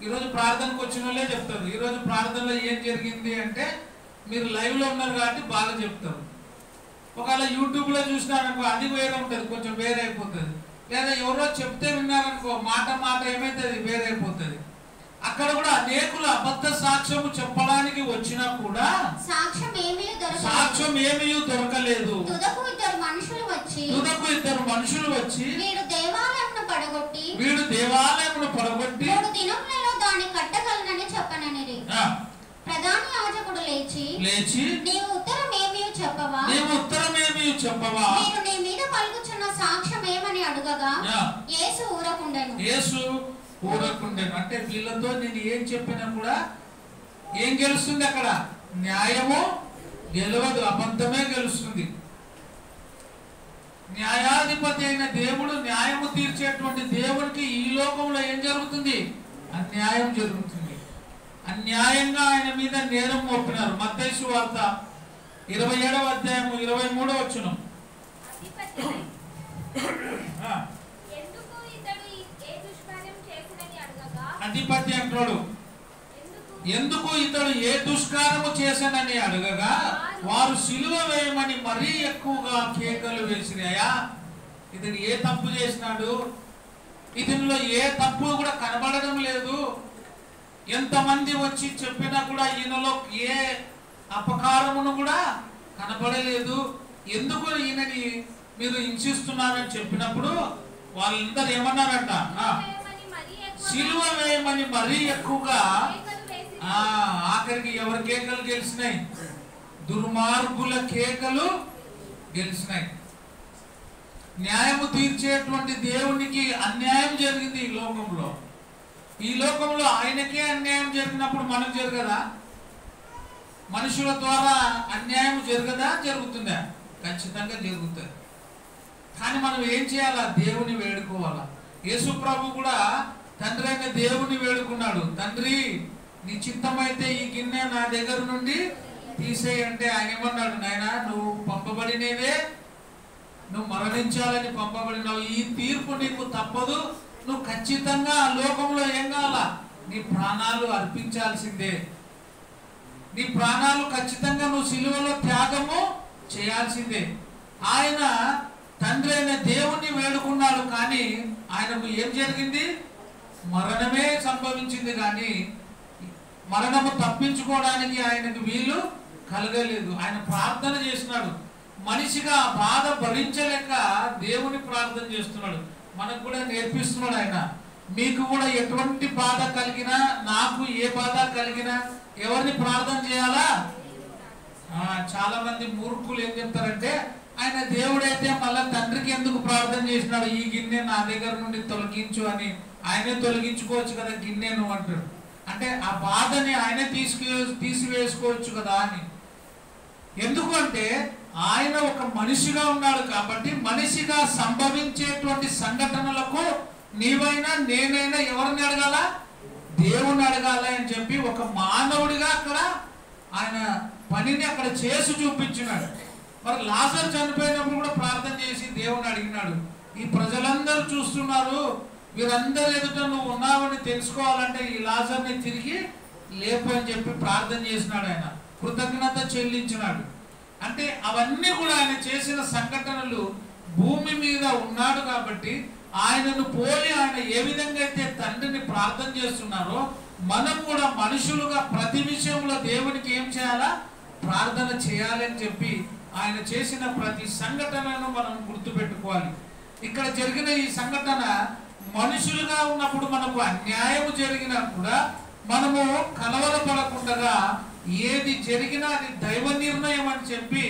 ఈరోజు ప్రార్థనకు వచ్చిన వాళ్ళే చెప్తారు. ఈరోజు ప్రార్థనలో ఏం జరిగింది అంటే మీరు లైవ్లో ఉన్నారు కాబట్టి బాగా చెప్తారు. ఒకవేళ యూట్యూబ్లో చూసినారనుకో అది వేరే ఉంటుంది, కొంచెం వేరే అయిపోతుంది. లేదా ఎవరో చెప్తే విన్నారనుకో మాట ఏమైతుంది? వేరే అయిపోతుంది. అక్కడ కూడా అనేకులు అబద్ధ సాక్ష్యము చెప్పడానికి వచ్చినా కూడా సాక్ష్యం ఏమీ దొరకలేదు. తుదకు ఇద్దరు మనుషులు వచ్చి వీడు దేవాలయమును పడగొట్టి 3 దినములలో దాన్ని కట్టగలనని చెప్పననిరి. ప్రధాన యాజకుడు లేచి నీవు ఉత్తరం ఏమీ చెప్పవా? మీరు నీ మీద పలుకుచున్న సాక్ష్యం ఏమని అడగగా యేసు ఊరకుండెను. అంటే వీళ్ళతో నేను ఏం చెప్పినా కూడా ఏం గెలుస్తుంది? అక్కడ న్యాయము గెలవదు, అబద్ధమే గెలుస్తుంది. న్యాయాధిపతి అయిన దేవుడు, న్యాయము తీర్చేటువంటి దేవుడికి ఈ లోకంలో ఏం జరుగుతుంది? అన్యాయం జరుగుతుంది. అన్యాయంగా ఆయన మీద నేరం మోపినారు. మత్తయి సువార్త 27వ అధ్యాయము 23వ వచనం. అధిపతి అంటాడు, ఎందుకు ఇతడు ఏ దుష్కారము చేశానని అడగగా వారు సిలువ వేయమని మరీ ఎక్కువగా కేకలు వేసినాయా. ఇతడు ఏ తప్పు చేసినాడు? ఇతనిలో ఏ తప్పు కూడా కనబడడం లేదు. ఎంతమంది వచ్చి చెప్పినా కూడా ఈయనలో ఏ అపకారమును కూడా కనబడలేదు. ఎందుకు ఈయనని మీరు హింసిస్తున్నారని చెప్పినప్పుడు వాళ్ళందరూ ఏమన్నారంట? సిలువ వేయమని మరీ ఎక్కువగా. ఆఖరికి ఎవరి కేకలు గెలిచినాయి? దుర్మార్గుల కేకలు గెలిచినాయి. న్యాయము తీర్చేటువంటి దేవునికి అన్యాయం జరిగింది ఈ లోకంలో. ఈ లోకంలో ఆయనకే అన్యాయం జరిగినప్పుడు మనకు జరగదా? మనుషుల ద్వారా అన్యాయం జరగదా? జరుగుతుందా? ఖచ్చితంగా జరుగుతుంది. కానీ మనం ఏం చేయాలా? దేవుని వేడుకోవాలా. యేసు ప్రభు కూడా తండ్రి అయిన దేవుని వేడుకున్నాడు. తండ్రి నీ చిత్తమైతే ఈ గిన్నె నా దగ్గర నుండి తీసేయి అంటే ఆయన ఏమన్నాడు? నాయనా నువ్వు పంపబడినవే, నువ్వు మరణించాలని పంపబడినావు. ఈ తీర్పు నీకు తప్పదు. నువ్వు ఖచ్చితంగా ఆ లోకంలో ఏం కావాలా? నీ ప్రాణాలు అర్పించాల్సిందే. నీ ప్రాణాలు ఖచ్చితంగా నువ్వు సిలువలో త్యాగము చేయాల్సిందే. ఆయన తండ్రి అయిన దేవుణ్ణి వేడుకున్నాడు, కానీ ఆయనకు ఏం జరిగింది? మరణమే సంభవించింది. కానీ మరణము తప్పించుకోవడానికి ఆయనకు వీలు కలగలేదు. ఆయన ప్రార్థన చేస్తున్నాడు. మనిషిగా బాధ భరించలేక దేవుని ప్రార్థన చేస్తున్నాడు. మనకు కూడా నేర్పిస్తున్నాడు ఆయన. మీకు కూడా ఎటువంటి బాధ కలిగినా, నాకు ఏ బాధ కలిగినా ఎవరిని ప్రార్థన చేయాలా? చాలా మంది మూర్ఖులు ఏం చెప్తారంటే ఆయన దేవుడైతే మళ్ళా తండ్రికి ఎందుకు ప్రార్థన చేసినాడు? ఈ గిన్నె నా దగ్గర నుండి తొలగించు అని. ఆయనే తొలగించుకోవచ్చు కదా గిన్నెను అంటాడు. అంటే ఆ బాధని ఆయనే తీసివేసుకోవచ్చు కదా అని. ఎందుకు అంటే ఆయన ఒక మనిషిగా ఉన్నాడు కాబట్టి మనిషిగా సంభవించేటువంటి సంఘటనలకు నీవైనా నేనైనా ఎవరిని అడగాల? దేవుణ్ణి అడగాల అని చెప్పి ఒక మానవుడిగా అక్కడ ఆయన పనిని అక్కడ చేసి చూపించినాడు. మరి లాజరు చనిపోయినప్పుడు కూడా ప్రార్థన చేసి దేవుణ్ణి అడిగినాడు, ఈ ప్రజలందరూ చూస్తున్నారు, వీరందరూ ఎదుట నువ్వు ఉన్నావని తెలుసుకోవాలంటే ఈ లాజర్ని తిరిగి లేపు అని చెప్పి ప్రార్థన చేసినాడు. ఆయన కృతజ్ఞత చెల్లించినాడు. అంటే అవన్నీ కూడా ఆయన చేసిన సంఘటనలు భూమి మీద ఉన్నాడు కాబట్టి ఆయనను పోలి ఆయన ఏ విధంగా అయితే తండ్రిని ప్రార్థన చేస్తున్నారో మనం కూడా మనుషులుగా ప్రతి విషయంలో దేవునికి ఏం చేయాలా? ప్రార్థన చేయాలని చెప్పి ఆయన చేసిన ప్రతి సంఘటనను మనం గుర్తుపెట్టుకోవాలి. ఇక్కడ జరిగిన ఈ సంఘటన మనుషులుగా ఉన్నప్పుడు మనకు అన్యాయం జరిగినా కూడా మనము కలవరపడకుండా ఏది జరిగినా అది దైవ నిర్ణయం అని చెప్పి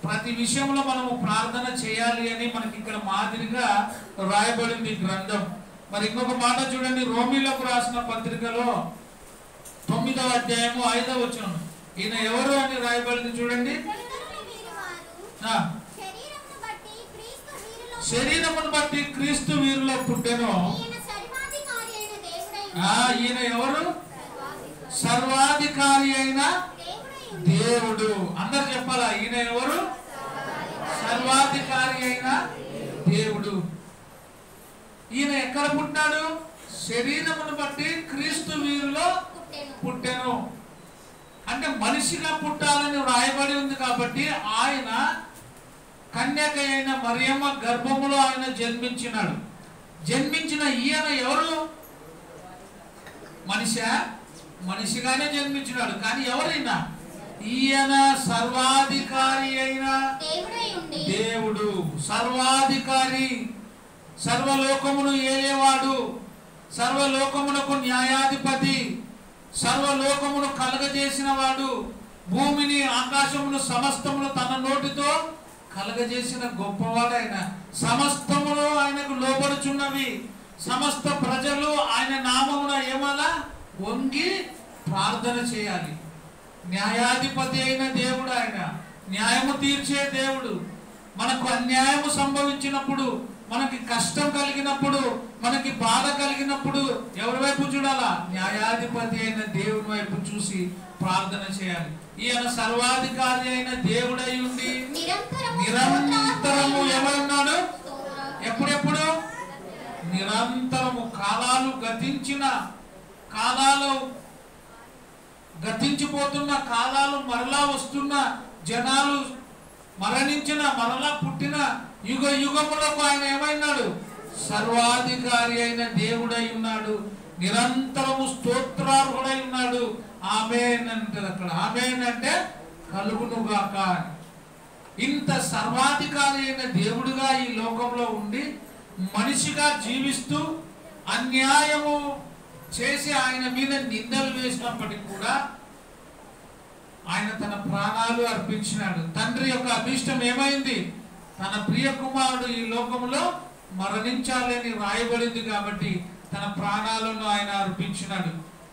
ప్రతి విషయంలో మనము ప్రార్థన చేయాలి అని మనకి ఇక్కడ మాదిరిగా రాయబడింది గ్రంథం. మరి ఇంకొక మాట చూడండి, రోమీలకు రాసిన పత్రికలో 9వ అధ్యాయము 5వ వచనం, ఈయన ఎవరు అని రాయబడింది చూడండి. శరీరమును బట్టి క్రీస్తు వీరిలో పుట్టెను. ఈయన ఎవరు? సర్వాధికారి అయిన దేవుడు. అందరు చెప్పాలా? ఈయన ఎవరు? సర్వాధికారి అయిన దేవుడు. ఈయన ఎక్కడ పుట్టినాడు? శరీరమును బట్టి క్రీస్తు వీరిలో పుట్టెను. అంటే మనిషిగా పుట్టాలని రాయబడి ఉంది కాబట్టి ఆయన కన్యక అయిన మరియమ్మ గర్భములో ఆయన జన్మించినాడు. జన్మించిన ఈయన ఎవరు? మనిషిగానే జన్మించినాడు. కానీ ఎవరైనా ఈయన సర్వాధికారి అయిన దేవుడు, సర్వాధికారి, సర్వలోకమును ఏలేవాడు, సర్వలోకమునకు న్యాయాధిపతి, సర్వలోకమును కలగజేసిన వాడు, భూమిని ఆకాశమును సమస్తమును తన నోటితో కలగజేసిన గొప్పవాడు ఆయన. సమస్తమును ఆయనకు లోబడుచున్నవి. సమస్త ప్రజలు ఆయన నామమున ఏమలా? వంగి ప్రార్థన చేయాలి. న్యాయాధిపతి అయిన దేవుడు ఆయన, న్యాయము తీర్చే దేవుడు. మనకు అన్యాయము సంభవించినప్పుడు, మనకి కష్టం కలిగినప్పుడు, మనకి బాధ కలిగినప్పుడు ఎవరి వైపు చూడాలా? న్యాయాధిపతి అయిన దేవుని వైపు చూసి ప్రార్థన చేయాలి. ఈయన సర్వాధికారి అయిన దేవుడై ఉండి నిరంతరము ఎవరున్నాడు? ఎప్పుడెప్పుడు? నిరంతరము. కాలాలు గతించిపోతున్న కాలాలు, మరలా వస్తున్న జనాలు, మరణించిన మరలా పుట్టిన యుగ యుగములకు ఆయన ఏమైనాడు? సర్వాధికారి అయిన దేవుడై ఉన్నాడు. నిరంతరము స్తోత్రార్హుడై ఉన్నాడు. ఆమేన్ అంటారు అక్కడ. ఆమేన్ అంటే కలుగునుగాక. ఇంత సర్వాధికారి అయిన దేవుడుగా ఈ లోకంలో ఉండి మనిషిగా జీవిస్తూ అన్యాయము చేసి ఆయన మీద నిందలు వేసినప్పటికీ కూడా ఆయన తన ప్రాణాలు అర్పించినాడు. తండ్రి యొక్క అభిష్టం ఏమైంది? తన ప్రియ కుమారుడు ఈ లోకంలో మరణించాలని రాయబడింది కాబట్టి తన ప్రాణాలను ఆయన అర్పించినాడు.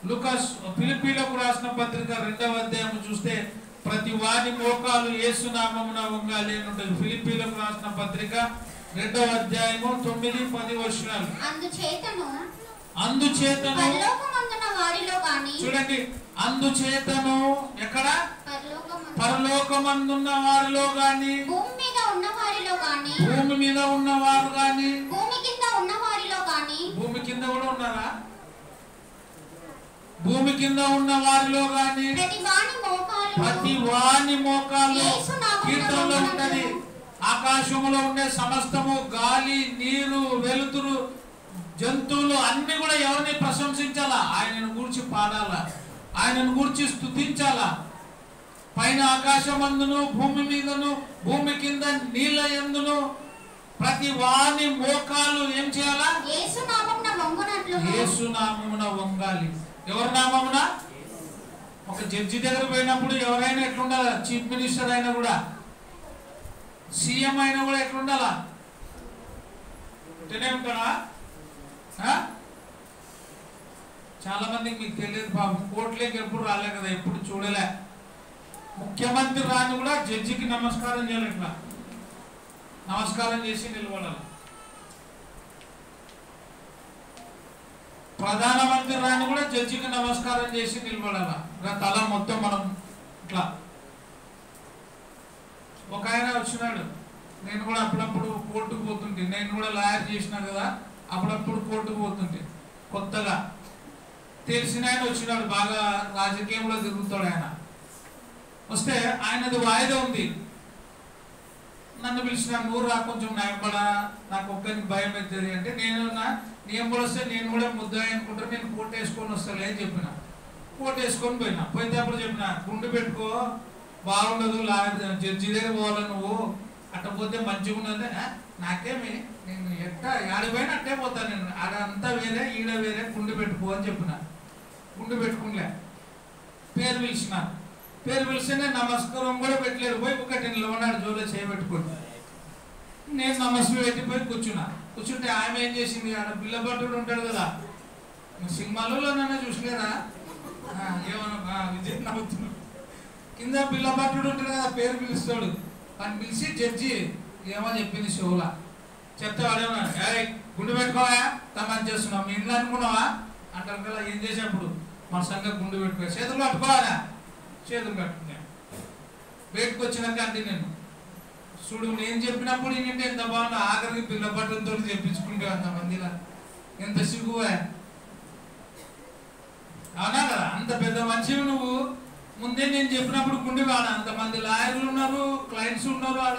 లూకాస్ ఫిలిప్పీలకు రాసిన పత్రిక 2వ అధ్యాయం చూస్తే ప్రతి వాని మోకాలు యేసు నామమున వంగాలి అని ఉంటుంది. ఫిలిప్పీలకు రాసిన పత్రిక 2వ అధ్యాయము 9-10 వచనాలు. అందుచేతను చూడండి, అందుచేతను ఎక్కడ? పరలోకమందున్న వారిలో గాని, భూమి మీద ఉన్న వారు గాని, భూమి కింద కూడా ఉన్నారా? భూమి కింద ఉన్న వారిలో గాని ప్రతి వాని మోకాలు కీర్తనలో ఉంటది. ఆకాశములో ఉండే సమస్తము, గాలి, నీరు, వెలుతురు, జంతువులు అన్ని కూడా ఎవరిని ప్రశంసించాలా? ఆయనను గూర్చి పాడాలా, ఆయనను గూర్చి స్తుతించాలా. పైన ఆకాశమందును, భూమి మీదను, భూమి కింద నీళ్ళ యందును ప్రతి వాని మోకాలు ఏం చేయాలా? యేసు నామమున వంగాలి. ఎవరి నామమున? ఒక జడ్జి దగ్గర పోయినప్పుడు ఎవరైనా ఎట్లుండాలా? చీఫ్ మినిస్టర్ అయినా కూడా, సీఎం అయినా కూడా ఎట్లుండాలా? ఉంటేనే ఉంటాడా? చాలా మందికి మీకు తెలియదు పాపం, కోర్టులోకి ఎప్పుడు రాలే కదా, ఎప్పుడు చూడలే. ముఖ్యమంత్రి రాని కూడా జడ్జికి నమస్కారం చేయాలి. ఇట్లా నమస్కారం చేసి నిలబడాలి. ప్రధానమంత్రి రాని కూడా జడ్జికి నమస్కారం చేసి నిలబడాల, తల మొత్తం మనం ఇట్లా. ఒక ఆయన వచ్చినాడు, నేను కూడా అప్పుడప్పుడు కోర్టుకు పోతుంటే, నేను కూడా లాయర్ చేసినా కదా, అప్పుడప్పుడు కోర్టుకు పోతుంటే, కొత్తగా తెలిసిన ఆయన వచ్చినాడు, బాగా రాజకీయంలో తిరుగుతాడు ఆయన. వస్తే ఆయనది వాయిదా ఉంది, నన్ను పిలిచిన, నువ్వు రా కొంచెం నాయపడా, నాకు ఒక్కరికి భయం అవుతుంది అంటే, నేను కూడా వస్తే నేను కూడా ముద్దాయి అనుకుంటాను, నేను కోట్ వేసుకొని వస్తాలే అని చెప్పిన. కోట్ వేసుకొని పోయినా, పోయితే అప్పుడు చెప్పిన, గుండు పెట్టుకో బాగుండదు, జడ్జి దగ్గర పోవాలి నువ్వు, అట్ట పోతే మంచిగా ఉన్నది. నాకేమి, నేను ఎట్టా ఆడిపోయినా అట్టే పోతాను, నేను ఆడ అంతా వేరే ఈడ వేరే, గుండు పెట్టుకో అని చెప్పిన. గుండు పెట్టుకునిలే, పేరు పిలిచిన, పేరు పిలిస్తే నేను నమస్కారం కూడా పెట్టలేరు, పోయి ఒకటి నిలబడ్డాడు జోలో చేయబెట్టుకోండి. నేను నమస్కారం పెట్టిపోయి కూర్చుంటే ఆమె ఏం చేసింది, ఆడ బిల్లబట్టుడు ఉంటాడు కదా, సినిమాలలో నన్ను చూసలేదా, ఏమన్నా విజయ్ నవ్వుతున్నాడు, కింద బిల్లబట్టుడు ఉంటాడు కదా, పేరు పిలుస్తాడు, అని పిలిచి జడ్జి ఏమో చెప్పింది షోలా, చెప్తే వాడేమన్నాడు, గుండు పెట్టుకోవా తమని చేస్తున్నావు, మీ ఇంట్లో అనుకున్నావా అంటారు కదా, ఏం చేసేప్పుడు మన సంగతి గుండు పెట్టుకో, చేతులు కట్టుకోవాలా, చేతులు కట్టుకున్నా. బయటకు వచ్చినాక అంటే నేను చూడు, నేను చెప్పినప్పుడు ఏంటంటే ఎంత బాగుందో, ఆఖరికి పిల్ల బట్టలతో చెప్పించుకుంటే అంతమందిలా, ఎంత సిగ్గువా, అవునా కదా, అంత పెద్ద మనిషివి నువ్వు, ముందే నేను చెప్పినప్పుడు గుండె వాడ, అంతమంది లాయర్లు ఉన్నారు, క్లయింట్స్ ఉన్నారు, ఆడ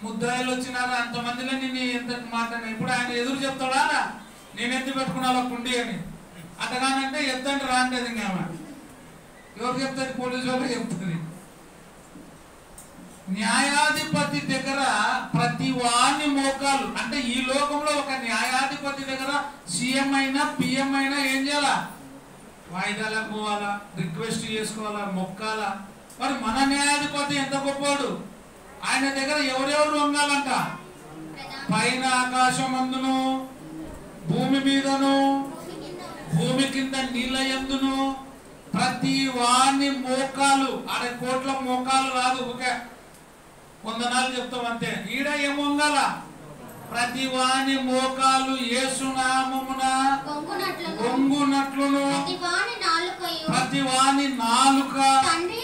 ముద్దాయిలు వచ్చినారా, అంతమందిలో నేను ఎంత మాట్లాడినా, ఇప్పుడు ఆయన ఎదురు చెప్తాడా, నేను ఎత్తి పెట్టుకున్నా కుండి అని, అట్టగానంటే ఎత్తండి రాంటది, ఇంకా ఎవరు చెప్తుంది, పోలీసు వాళ్ళు చెప్తుంది. న్యాయాధిపతి దగ్గర ప్రతి వాణి మోకాలు, అంటే ఈ లోకంలో ఒక న్యాయాధిపతి దగ్గర సీఎం అయినా పిఎం అయినా ఏం చేయాలా, వాయిదాలకు పోవాలా, రిక్వెస్ట్ చేసుకోవాలా, మొక్కాలా. మరి మన న్యాయాధిపతి ఎంత గొప్పవాడు, ఆయన దగ్గర ఎవరెవరు వంగాలంట, పైన ఆకాశం అందును, భూమి మీదను, భూమి కింద నీళ్ళ యందును, ప్రతి వాణి మోకాలు, ఆడ కోట్ల మోకాలు రాదు, ఒక వందనాలు చెప్తాం అంతే, ఈడ ఏం వంగాల, ప్రతి వాణి మోకాలు యేసునామమున వంగునట్లును, ప్రతి వాణి నాలుక తండ్రి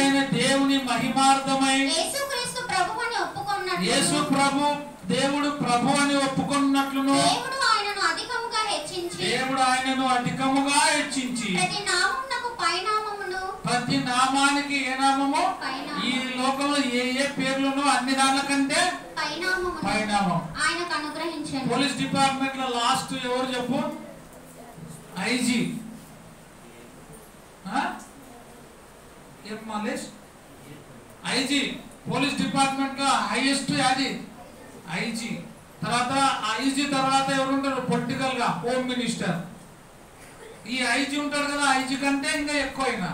అయిన దేవుని మహిమార్థమై యేసు ప్రభు దేవుడు ప్రభు అని ఒప్పుకున్నట్లును, దేవుడు ఆయనను అధికముగా హెచ్చించి, ప్రతి నామానికి ఏ నామము, ఈ లోకంలో ఏ ఏ పేర్లను అన్ని దానిల కంటే పైనామం ఆయనకు అనుగ్రహించాడు. పోలీస్ డిపార్ట్మెంట్ లో లాస్ట్ ఎవరు చెప్పు, ఐజీ, ఐజీ పోలీస్ డిపార్ట్మెంట్ లో హైయెస్ట్ అది ఐజీ. తర్వాత ఐజీ తర్వాత ఎవరు ఉంటారు, పొలిటికల్ గా హోమ్ మినిస్టర్. ఈ ఐజీ ఉంటాడు కదా, ఐజీ కంటే ఇంకా ఎక్కువ, అయినా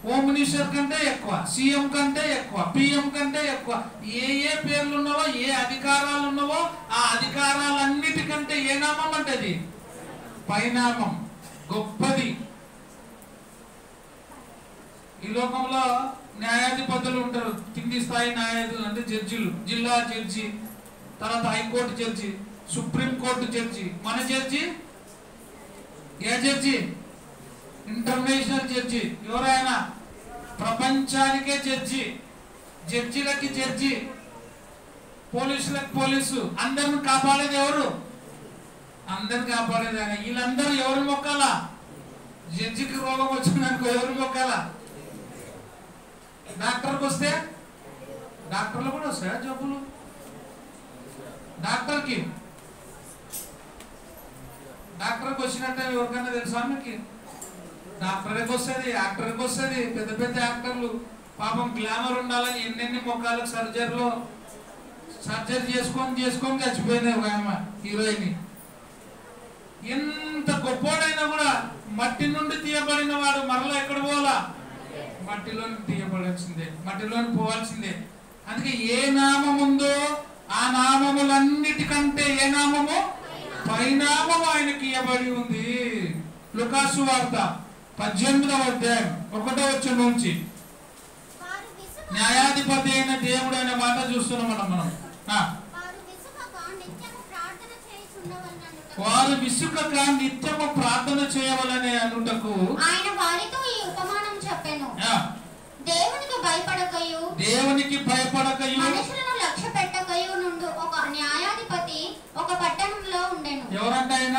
హోమ్ మినిస్టర్ కంటే ఎక్కువ, సీఎం కంటే ఎక్కువ, పిఎం కంటే ఎక్కువ, ఏ ఏ పేర్లు ఉన్నావో, ఏ అధికారాలు ఉన్నావో, ఆ అధికారాలన్నిటికంటే ఏ నామం అంటే అది పైనామం, గొప్పది. ఈ లోకంలో న్యాయాధిపతులు ఉంటారు, కింది స్థాయి న్యాయాధిపతులు అంటే జడ్జిలు, జిల్లా జడ్జి, తర్వాత high court judge, supreme court judge. మన జడ్జి ఏ జడ్జి, ఇంటర్నేషనల్ జడ్జి, ఎవరైనా ప్రపంచానికే జడ్జి, జడ్జిలకి జడ్జి, పోలీసులకు పోలీసు, అందరిని కాపాడేది ఎవరు, అందరిని కాపాడేది ఆయన. వీళ్ళందరూ ఎవరు మొక్కాలా, జడ్జికి రోగం వచ్చిందనుకో ఎవరు మొక్కాలా, డాక్టర్కి వస్తే, డాక్టర్లు కూడా వస్తాయా జబ్బులు, డాక్టర్కి వచ్చినట్టే ఎవరికైనా తెలుసా మీకు, డాక్టర్కి వస్తుంది, యాక్టర్కి వస్తుంది. పెద్ద పెద్ద యాక్టర్లు పాపం గ్లామర్ ఉండాలని ఎన్నెన్ని మొక్కలకు సర్జరీ చేసుకొని చచ్చిపోయింది ఒక ఆమె హీరోయిన్. ఎంత గొప్పోడైనా కూడా మట్టి నుండి తీయబడిన వాడు మరలా ఎక్కడ పోవాలా, మట్టిలోని తీయబడాల్సిందే, మట్టిలోని పోవాల్సిందే. అందుకే ఏ నామం ఉందో ఆ నామములన్నిటికంటే ఏ నామము, పైనామము ఆయనకి ఇవ్వబడి ఉంది. లూకాసు వార్త 18వ అధ్యాయం 1వ వచనం నుంచి న్యాయాధిపతి అయిన దేవుడు అనే మాట చూస్తున్నాం మనం. వారు విసుకక నిత్యము ప్రార్థన చేయవలనే అనుటకు ఆయన వారితో ఈ ఉపమానం చెప్పెను. దేవునికి భయపడకయు మనుషులను లక్ష్య పెట్టకయు నుండు ఒక న్యాయాధిపతి ఒక పట్టణంలో ఉండెను. ఎవరంటే ఆయన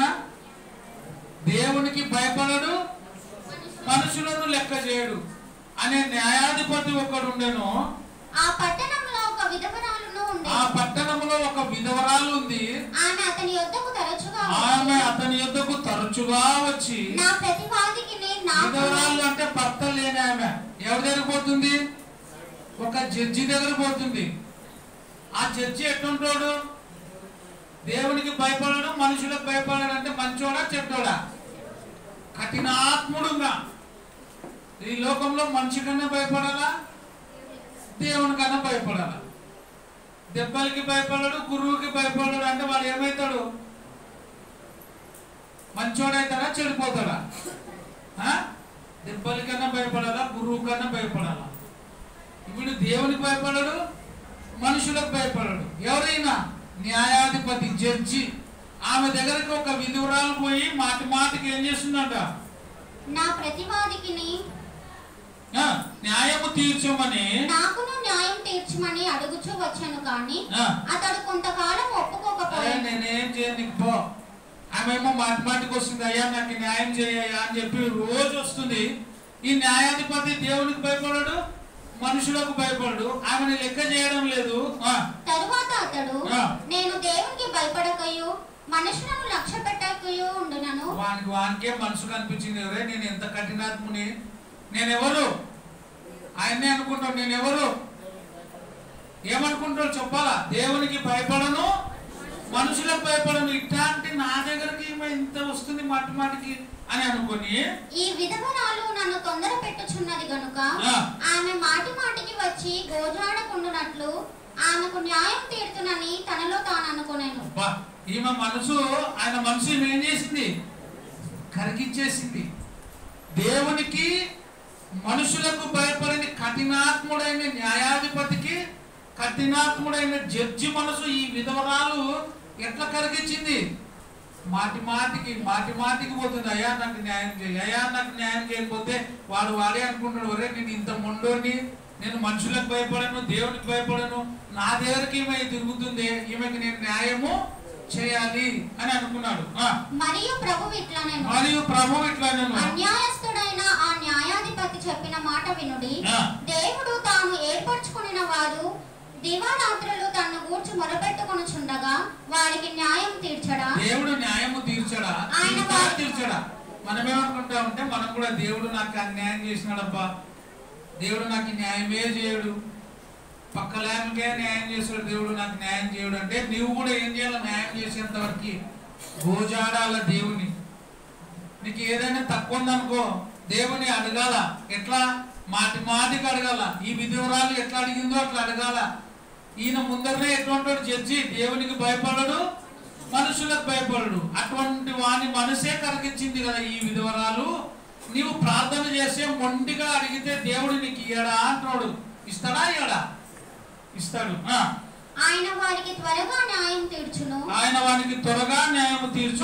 దేవునికి భయపడడు, మనుషులను లెక్క చేయడు అనే న్యాయాధిపతి ఒకడు ఉండెను. ఆ పట్టణంలో ఒక విధవరాలు ఉంది. ఆ పట్టణంలో ఒక విధవరాలు ఉంది. ఆమె అతని యొద్దకు తరచుగా వచ్చి నా ప్రతివాదికి విధవరాలు అంటే భర్త లేని ఆమె ఎవరి దగ్గర పోతుంది? ఒక జడ్జి దగ్గర పోతుంది. ఆ జడ్జి ఎట్టుంటాడు? దేవునికి భయపడడు, మనుషులకు భయపడడు. అంటే మంచోడా చెడ్డోడా? కఠినాత్ముడుగా. ఈ లోకంలో మనిషి కన్నా భయపడాలా, దేవుని కన్నా భయపడాలా? దెబ్బలకి భయపడడు, గురువుకి భయపడడు. అంటే వాడు ఏమవుతాడు? మంచోడైతాడా చెడిపోతాడా? దెబ్బల కన్నా భయపడాలా, గురువు కన్నా భయపడాలా? ఇప్పుడు దేవునికి భయపడడు, మనుషులకు భయపడడు. ఎవరైనా న్యాయాధిపతి జడ్జి ఆమె దగ్గరికి ఒక విధురాలు పోయి మాటి మాటికి ఏం చేస్తుందంట? నా ప్రతివాదికి న్యాయము తీర్చమని నాకును న్యాయం తీర్చమని అడుగుచూ వచ్చాను, కానీ అతడు కొంతకాలం ఒప్పుకోకపోయాడు. నేనేం చేయను పో. ఆమెమో మాటి మాటికి వస్తుంది, అయ్యా నాకు న్యాయం చేయ్యా అని చెప్పి రోజు వస్తుంది. ఈ న్యాయాధిపతి దేవునికి భయపడడు, మనుషులకు భయపడడు, ఆమెను లెక్క చేయడం లేదు. తరువాత అతడు నేను దేవునికి భయపడకయు మనుషులను లక్ష్య పెట్టకయు ఉండునను. వానికే మనసు కనిపించింది, ఎవరే నేను ఎంత కఠినాత్ముని, నేనెవరు? ఆయన్నే అనుకుంటాడు. నేనెవరు ఏమనుకుంటాడు చెప్పాలా? దేవునికి భయపడను, మనుషులకు భయపడను. ఇట్లాంటి నా దగ్గరికి ఇంత వస్తుంది మాటి మాటికి అని అనుకుని ఈ విధవరాలు నన్ను తొందర పెట్టుచున్నది గనుక ఆమె మాటి మాటికి వచ్చి గోజాడకుండునట్లు ఆమెకు న్యాయం తీర్చునని తనలో తాను అనుకునేను. ఈమె మనసు, ఆయన మనసు ఏం చేసింది? కరిగించేసింది. దేవునికి మనుషులకు భయపడని కఠినాత్ముడైన న్యాయాధిపతికి, కఠినాత్ముడైన జడ్జి మనసు ఈ విధవరాలు ఎట్లా కరిగించింది? మాటి మాటికి పోతుంది, అయ్యా నాకు న్యాయం చేయి, అయ్యా నాకు న్యాయం చేయకపోతే వాడే అనుకుంటాడు, ఒరే నేను ఇంత మొండోని, నేను మనుషులకు భయపడను, దేవునికి భయపడను, నా దగ్గరికి ఈమె తిరుగుతుంది, ఈమెకి నేను న్యాయము చేయాలి అని అనుకున్నాడు. మరియు ప్రభు ఇట్లానేను అన్యాయస్తుడైన ఆ న్యాయాధిపతి చెప్పిన మాట వినుడి. దేవుడు తాను ఏర్పరచుకున్న వారు దివారాత్రులు తన్ను గూర్చి మొరపెట్టుకొనుచుండగా వారికి న్యాయం తీర్చడా? దేవుడు న్యాయము తీర్చడా? తీర్చడా? మనమేమనుకుంటా ఉంటే మనం కూడా దేవుడు నాకు అన్యాయం చేసినాడబ్బా, దేవుడు నాకు న్యాయమే చేయడు, పక్కలాంకే న్యాయం చేసాడు, దేవుడు నాకు న్యాయం చేయడు అంటే నువ్వు కూడా ఏం చేయాలి? న్యాయం చేసేంత వరకు గోజాడాల దేవుని. నీకు ఏదైనా తక్కువ ఉందనుకో దేవుని అడగాల. ఎట్లా? మాటికి అడగాల. ఈ విధురాలు ఎట్లా అడిగిందో అట్లా అడగాల. ఈయన ముందరనే ఎటువంటి జడ్జి దేవునికి భయపడడు, మనుషులకు భయపడడు. అటువంటి వాని మనసే కరిగించింది కదా ఈ విధవరాలు. నీవు ప్రార్థన చేసే మొండిగా అడిగితే దేవుడు నీకు ఇయ్యడా అంటున్నాడు. ఇస్తాడా? ఇయ్యడా? ఇస్తాడు. ఆయన వారికి త్వరగా న్యాయం తీర్చును.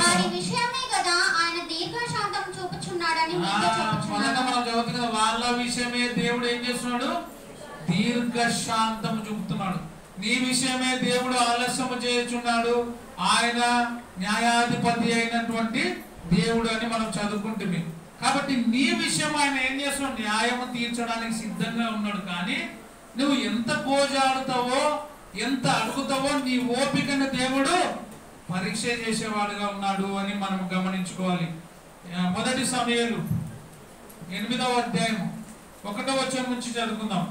వారి విషయమే కదా ఆయన దీర్ఘశాంతం చూపుచున్నాడని మీతో చెప్పుచున్నాను. మనం చదువుతున్న వాళ్ళ విషయమే దేవుడు ఏం చేస్తున్నాడు? దీర్ఘశాంతం చూపుతున్నాడు. నీ విషయమే దేవుడు ఆలస్యం చేయుచున్నాడు. ఆయన న్యాయాధిపతి అయినటువంటి దేవుడు అని మనం చదువుకుంటుంది. కాబట్టి నీ విషయం ఆయన ఏం చేస్తున్నాడు? న్యాయం తీర్చడానికి సిద్ధంగా ఉన్నాడు. కానీ నువ్వు ఎంత గోజాడుతావో, ఎంత అడుగుతావో నీ ఓపికను దేవుడు పరీక్ష చేసేవాడుగా ఉన్నాడు అని మనం గమనించుకోవాలి. మొదటి సమూయేలు 8వ అధ్యాయం 1వ వచనం నుంచి చదువుకుందాం.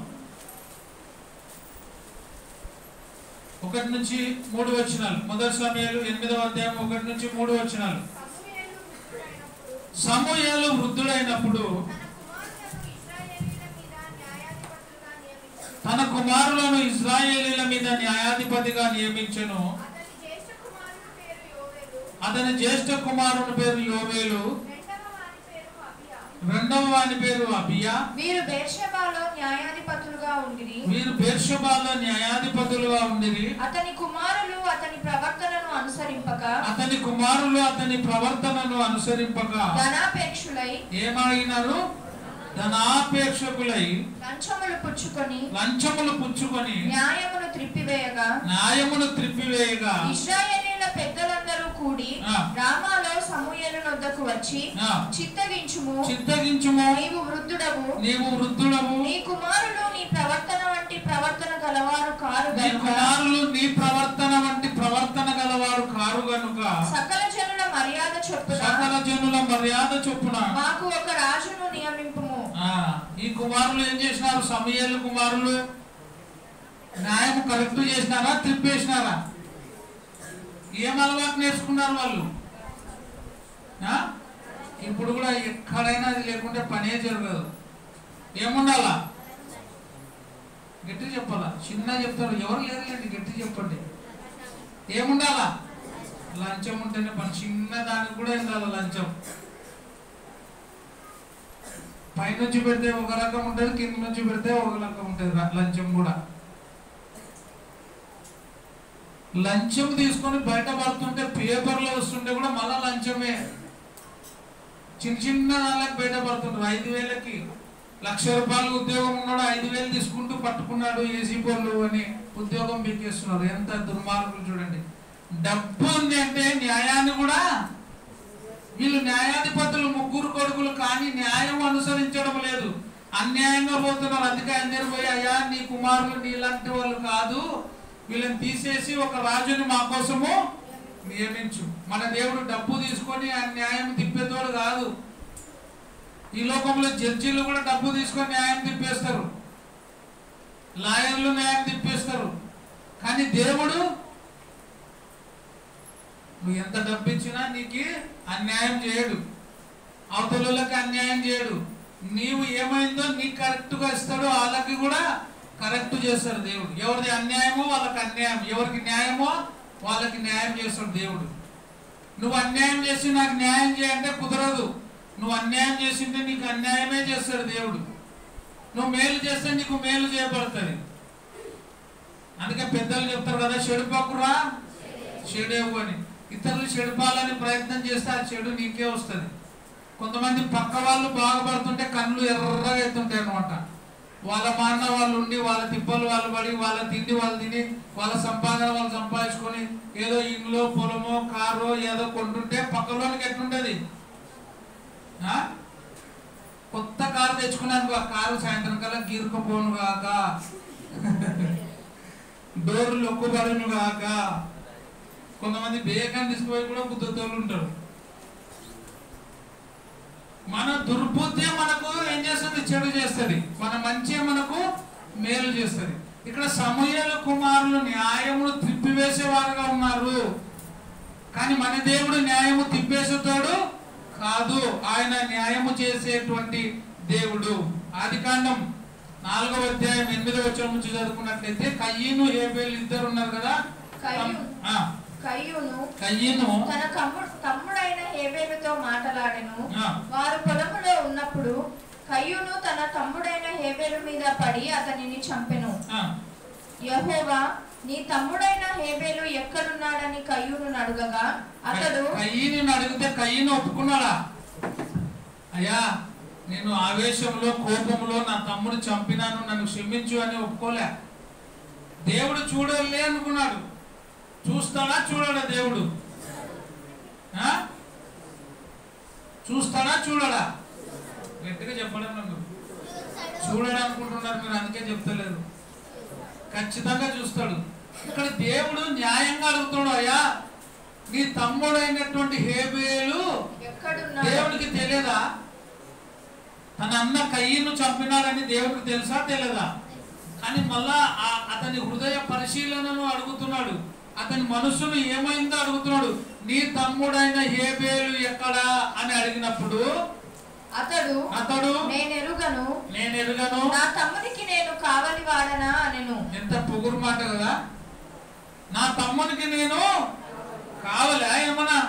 1 నుంచి 3 వచనాలు. మొదటి సమూయేలు 8వ అధ్యాయం 1 నుంచి 3 వచనాలు. సమూయేలు వృద్ధుడైనప్పుడు తన కుమారులను ఇశ్రాయేలీల మీద న్యాయాధిపతిగా నియమించెను. అతని జ్యేష్ఠ కుమారుని పేరు యోవేలు, రెండవ వాని పేరు అబియా. వీరు బెర్షెబాలో న్యాయాధిపతులుగా ఉండిరి. అతని కుమారులు అతని ప్రవర్తనను అనుసరింపక ధనాపేక్షులై ఏమడిగినారు? ధనాపేక్షకులై లంచములు పుచ్చుకొని న్యాయమును త్రిప్పివేయగా ఇశ్రాయేలీయుల పెద్దలందరూ కూడి రామాలో సమూయేలు వద్దకు వచ్చి చిత్తగించుము, నీవు వృద్ధుడవు, నీ కుమారులు నీ ప్రవర్తన వంటి ప్రవర్తన గలవారు కారు గనుక సకల జనుల మర్యాద చొప్పున మాకు ఒక రాజును నియమింపుము. ఈ కుమారులు ఏం చేసినారు? సమూయేలు కుమారులు న్యాయం కరెక్ట్ చేసినారా, త్రిప్పేసినారా? ఏం అలవాటు నేర్చుకున్నారు వాళ్ళు? ఇప్పుడు కూడా ఎక్కడైనా అది లేకుంటే పనే జరగదు. ఏముండాలా? గట్టి చెప్పాలా? చిన్న చెప్తారు, ఎవరు లేదులేండి, గట్టి చెప్పండి. ఏముండాలా? లంచం ఉంటేనే పని. చిన్న దానికి కూడా ఉండాలి లంచం. పైనుంచి పెడితే ఒక రకం ఉంటుంది, కింద నుంచి పెడితే ఒక రకం ఉంటుంది లంచం కూడా. లంచం తీసుకొని బయట పడుతుంటే పేపర్లో వస్తుంటే కూడా మళ్ళా లంచమే. చిన్న దానికి బయట పడుతుంటారు. 5,000కి 1,00,000 రూపాయలు ఉద్యోగం ఉన్నాడు, 5,000 తీసుకుంటూ పట్టుకున్నాడు ఏసీ పోలు అని ఉద్యోగం పీకేస్తున్నారు. ఎంత దుర్మార్గులు చూడండి. డబ్బు ఉంది అంటే న్యాయాన్ని కూడా వీళ్ళు న్యాయాధిపతులు 3 కొడుకులు కానీ న్యాయం అనుసరించడం లేదు, అన్యాయంగా పోతున్నారు. అందుకే అందరు పోయి, అయ్యా నీ కుమారులు నీలాంటి వాళ్ళు కాదు, వీళ్ళని తీసేసి ఒక రాజుని మా కోసము నియమించు. మన దేవుడు డబ్బు తీసుకొని ఆ న్యాయం తిప్పేతోడు కాదు. ఈ లోకంలో జడ్జీలు కూడా డబ్బు తీసుకొని న్యాయం తిప్పేస్తారు, లాయర్లు న్యాయం తిప్పేస్తారు. కానీ దేవుడు నువ్వు ఎంత డబ్బు ఇచ్చినా నీకు అన్యాయం చేయడు, అవతలకి అన్యాయం చేయడు. నీవు ఏమైందో నీకు కరెక్ట్గా ఇస్తాడు, వాళ్ళకి కూడా కరెక్ట్ చేస్తాడు దేవుడు. ఎవరిది అన్యాయమో వాళ్ళకి అన్యాయం, ఎవరికి న్యాయమో వాళ్ళకి న్యాయం చేస్తాడు దేవుడు. నువ్వు అన్యాయం చేసి నాకు న్యాయం చేయంటే కుదరదు. నువ్వు అన్యాయం చేసింటే నీకు అన్యాయమే చేస్తాడు దేవుడు. నువ్వు మేలు చేస్తే నీకు మేలు చేయబడుతుంది. అందుకే పెద్దలు చెప్తారు కదా, చెడుపకురా చెడేవు అని. ఇతరులు చెడిపాలని ప్రయత్నం చేస్తే ఆ చెడు నీకే వస్తుంది. కొంతమంది పక్క వాళ్ళు బాగుపడుతుంటే కళ్ళు ఎర్రగా ఎత్తుంటాయి అనమాట. వాళ్ళ మాన్న వాళ్ళు ఉండి, వాళ్ళ తిప్పలు వాళ్ళు పడి, వాళ్ళ తిండి వాళ్ళు తిని, వాళ్ళ సంపాదన వాళ్ళు సంపాదించుకొని ఏదో ఇంట్లో పొలమో కారో ఏదో కొంటుంటే పక్కలోనికి ఎట్లుంటది? కొత్త కారు తెచ్చుకున్నాను, ఆ కారు సాయంత్రం కల్లా గీరుకుపోను కాక, డోర్లు లొక్కుబడును కాక. కొంతమంది బేగాన్ని తీసుకుపోయి కూడా గుద్దతోళ్ళు ఉంటారు. మన దుర్బుద్ధి మనకు ఏం చేస్తుంది? చెడు చేస్తుంది. మన మంచి మనకు మేలు చేస్తుంది. ఇక్కడ సమూయేలు కుమారులు న్యాయమును తిప్పివేసేవారుగా ఉన్నారు, కానీ మన దేవుడు న్యాయము తిప్పేసేతోడు కాదు, ఆయన న్యాయము చేసేటువంటి దేవుడు. ఆదికాండం 4వ అధ్యాయం 8వ వచనం నుంచి చదువుకున్నట్లయితే, కయ్యను హేబేలు ఇద్దరు ఉన్నారు కదా. కయ్యూను తన తమ్ముడైన హేబేలుతో మాట్లాడెను. వారు పొలములో ఉన్నప్పుడు కయ్యూను తన తమ్ముడైన హేబేలు మీద పడి అతనిని చంపెను. యెహోవా నీ తమ్ముడైన హేబేలు ఎక్కడున్నాడని కయ్యూను అడగగా, అతడు కయ్యూను అడిగితే కయ్యూను ఒప్పుకున్నాడా? అయ్యా నేను ఆవేశంలో కోపంలో నా తమ్ముడు చంపినాను, నన్ను క్షమించు అని ఒప్పుకోలే. దేవుడు చూడలే అనుకున్నాడు. చూస్తాడా చూడడా దేవుడు? చూస్తాడా చూడడా? గట్టిగా చెప్పడం. నన్ను చూడడా అనుకుంటున్నారు మీరు, అందుకే చెప్తలేదు. ఖచ్చితంగా చూస్తాడు. ఇక్కడ దేవుడు న్యాయంగా అడుగుతాడు, అయ్యా నీ తమ్ముడైనటువంటి హేబేలు దేవుడికి తెలియదా? తన అన్న కయ్యను చంపినాడని దేవుడికి తెలుసా తెలియదా? కానీ మళ్ళా అతని హృదయ పరిశీలనను అడుగుతున్నాడు, అతని మనసును ఏమైందో అడుగుతున్నాడు. నీ తమ్ముడైన హేబేలు ఎక్కడా అని అడిగినప్పుడు అతడు నేనెరుగను నా తమ్మునికి నేను కావలి వాడనా అనెను. ఎంత పొగురు మాట కదా. నా తమ్మునికి నేను కావలా? ఏమన్నా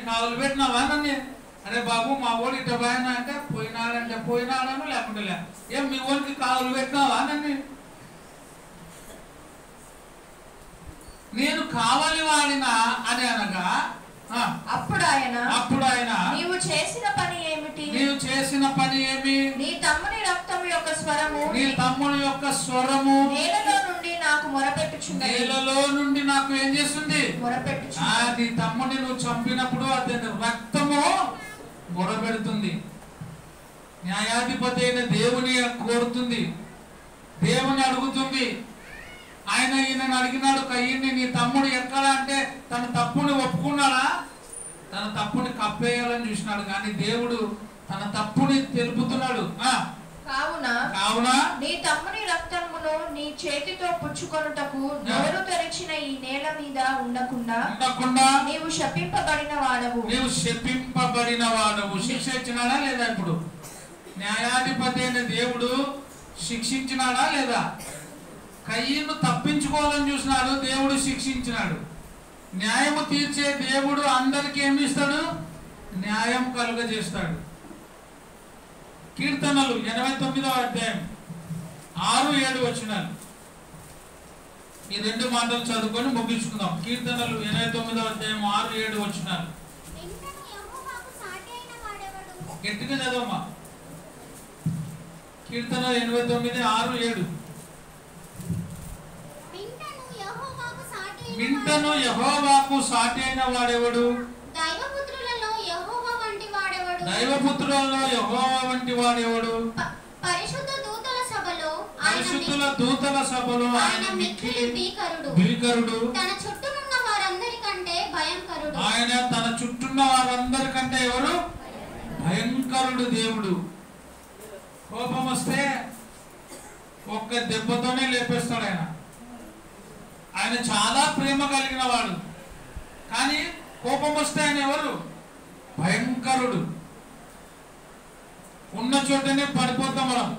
కావలి పెట్టినావా నన్ను? అరే బాబు మా ఓడి ఇట్లా పోయినా అంటే పోయినాడంటే పోయినాడను లేకుంటే లే. ఏం మీ ఓడికి కావులు పెట్టినావా నన్ను? నేను కావాలి వాడినా అని అనగా అప్పుడు ఆయన నీవు చేసిన పని ఏమిటి? నీవు చేసిన పని ఏమి? నీ తమ్ముని రక్తము యొక్క స్వరము, నీ తమ్ముని యొక్క స్వరము నేలలో నుండి నాకు మొరపెట్టుచున్నది. నేలలో నుండి నాకు ఏం చేస్తుంది? మొరపెట్టుచున్నది. నీ తమ్ముని నువ్వు చంపినప్పుడు అతని రక్తము మొరపెడుతుంది. న్యాయాధిపతి అయిన దేవుని కోరుతుంది, దేవుని అడుగుతుంది. ఆయన ఈయనను అడిగినాడు, కయ్యని నీ తమ్ముడు ఎక్కడ అంటే తన తప్పుని ఒప్పుకున్నాడా? తన తప్పుని కప్పేయాలని చూసినాడు, కానీ దేవుడు తన తప్పుని తెలుపుతున్నాడు. కావున నీ తమ్ముని రక్తమును నీ చేతితో పుచ్చుకొనుటకు నోరు తెరిచిన ఈ నేల మీద ఉండకుండా నీవు శపింపబడిన వాడవు. నీవు శపింపబడిన వాడవు. శిక్ష ఇచ్చినాడా లేదా? ఇప్పుడు న్యాయాధిపతి అయిన దేవుడు శిక్షించినాడా లేదా? కయ్యను తప్పించుకోవాలని చూసినాడు, దేవుడు శిక్షించినాడు. న్యాయము తీర్చే దేవుడు అందరికి ఏమి ఇస్తాడు? న్యాయం కలుగజేస్తాడు. కీర్తనలు 89వ అధ్యాయం 6-7 వచనాలు, ఈ రెండు మాటలు చదువుకొని ముగించుకుందాం. కీర్తనలు 89వ అధ్యాయం 6-7 వచనాలు గట్టిగా చదవమ్మా. కీర్తనలు 89:6-7. వింటను యెహోవాకు సాటి అయిన వాడెవడు? దైవపుత్రులలో యెహోవా వంటి వాడెవడు? దైవపుత్రులలో యెహోవా వంటి వాడెవడు? పరిశుద్ధ దూతల సభలో ఆయన మిక్కిలి భీకరుడు. తన చుట్టూనున్న వారందరికంటే భయంకరుడు. ఆయన తన చుట్టూన్న వారందరికంటే ఎవరు? భయంకరుడు దేవుడు. కోపం వస్తే ఒక్క దెబ్బతోనే లేపేస్తాడు ఆయన. ఆయన చాలా ప్రేమ కలిగిన వాడు, కానీ కోపం వస్తే ఆయన ఎవరు? భయంకరుడు. ఉన్న చోటనే పడిపోతాం మనం.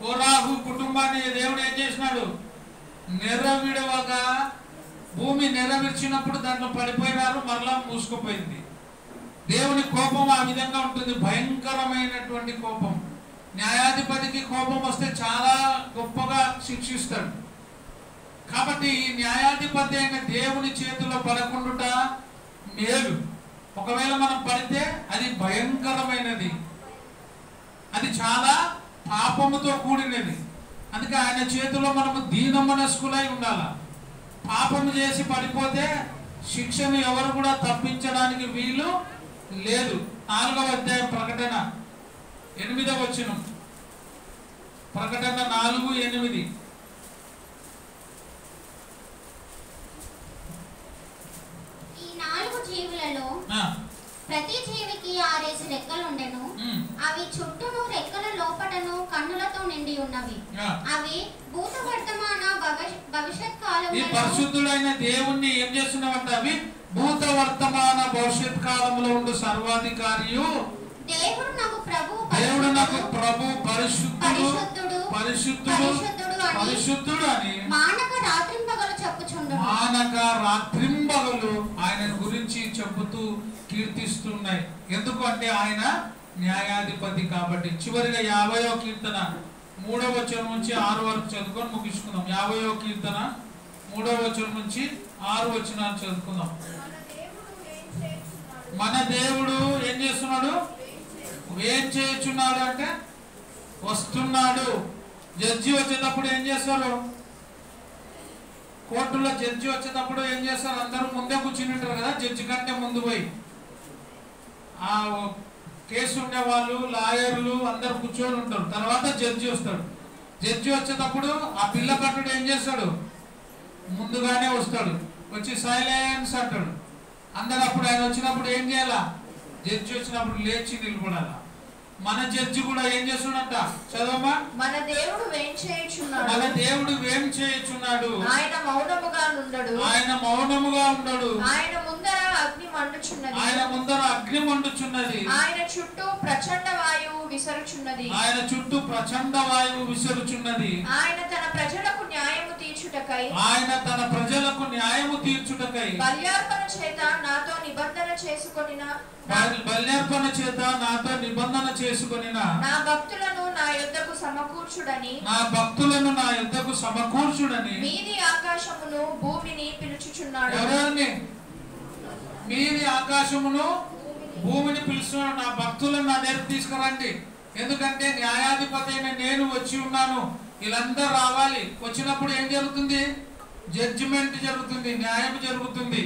కోరాహు కుటుంబాన్ని దేవుడు ఏం చేసినాడు? నెరవిడవగా భూమి నెరవేర్చినప్పుడు దాంట్లో పడిపోయినారు, మరలా మూసుకుపోయింది. దేవుని కోపం ఆ విధంగా ఉంటుంది, భయంకరమైనటువంటి కోపం. న్యాయాధిపతికి కోపం వస్తే చాలా గొప్పగా శిక్షిస్తాడు. కాబట్టి ఈ న్యాయాధిపతి అయిన దేవుని చేతిలో పడకుండా మేలు. ఒకవేళ మనం పడితే అది భయంకరమైనది, అది చాలా పాపముతో కూడినది. అందుకే ఆయన చేతిలో మనము దీన మనస్కులై ఉండాల. పాపము చేసి పడిపోతే శిక్షను ఎవరు కూడా తప్పించడానికి వీలు లేదు. 4వ అధ్యాయం ప్రకటన 8వ వచనం. ప్రకటన 4:8. జీవులలో ప్రతి జీవికి 6 రెక్కలు ఉండెను. అవి చుట్టూను రెక్కల లోపటను కన్నులతో నిండి ఉన్నవి. అవి భూత వర్తమాన భవిష్యత్ కాలములలో. ఈ పరిశుద్ధుడైన దేవుణ్ణి ఏం చేస్తున్నామంటే అవి భూత వర్తమాన భవిష్యత్ కాలంలో ఉండు సర్వాధికారియు దేవుడు నాకు ప్రభు పరిశుద్ధుడు అని మానక రాత్రింబగలు చెప్పుచుండును. మానక రాత్రింబగలు ఆయన గురించి చెబుతూ కీర్తిస్తున్నాయి. ఎందుకు అంటే ఆయన న్యాయాధిపతి కాబట్టి. చివరిగా 50వ కీర్తన 3వ వచనం నుంచి 6 వరకు చదువుకొని ముగించుకుందాం. 50వ కీర్తన 3వ వచనం నుంచి 6 వచనాలు చదువుకుందాం. మన దేవుడు ఏం చేస్తున్నాడు? ఏం చేస్తున్నాడు అంటే వస్తున్నాడు. జడ్జి వచ్చేటప్పుడు ఏం చేస్తారు? కోర్టులో జడ్జి వచ్చేటప్పుడు ఏం చేస్తారు? అందరూ ముందే కూర్చుని ఉంటారు కదా, జడ్జి కంటే ముందు పోయి. ఆ కేసు ఉండే వాళ్ళు, లాయర్లు అందరు కూర్చొని ఉంటారు. తర్వాత జడ్జి వస్తాడు. జడ్జి వచ్చేటప్పుడు ఆ పిల్ల కట్టుడు ఏం చేస్తాడు? ముందుగానే వస్తాడు, వచ్చి సైలెన్స్ అంటాడు. అందరు అప్పుడు ఆయన వచ్చినప్పుడు ఏం చేయాలా? జడ్జి వచ్చినప్పుడు లేచి నిలబడాల. మన జడ్జి కూడా ఏం చేస్తున్నాడంట? చదవమ్మా. మన దేవుడు వేం చేయుచున్నాడు. ఆయన మౌనముగా ఉండడు. ఆయన ముందర అగ్ని మండుచున్నది. ఆయన ముందర అగ్ని మండుచున్నది. ఆయన చుట్టూ ప్రచండ వాయువు విసరుచున్నది. ఆయన చుట్టూ ప్రచండ వాయువు విసరుచున్నది. ఆయన తన ప్రజలకు న్యాయము తీర్చుటకై బల్యార్పణ చేత నాతో నిబంధన చేసుకొనిన నా భక్తులను నా యొద్దకు సమకూర్చుడని మీది ఆకాశమును భూమిని పిలుచుచున్నాడు. మీది ఆకాశమును భూమిని పిలుస్తున్నాడు. నా భక్తులను నా దగ్గర తీసుకురండి, ఎందుకంటే న్యాయాధిపతి అయిన నేను వచ్చి ఉన్నాను. వీళ్ళందరూ రావాలి. వచ్చినప్పుడు ఏం జరుగుతుంది? జడ్జిమెంట్ జరుగుతుంది, న్యాయం జరుగుతుంది.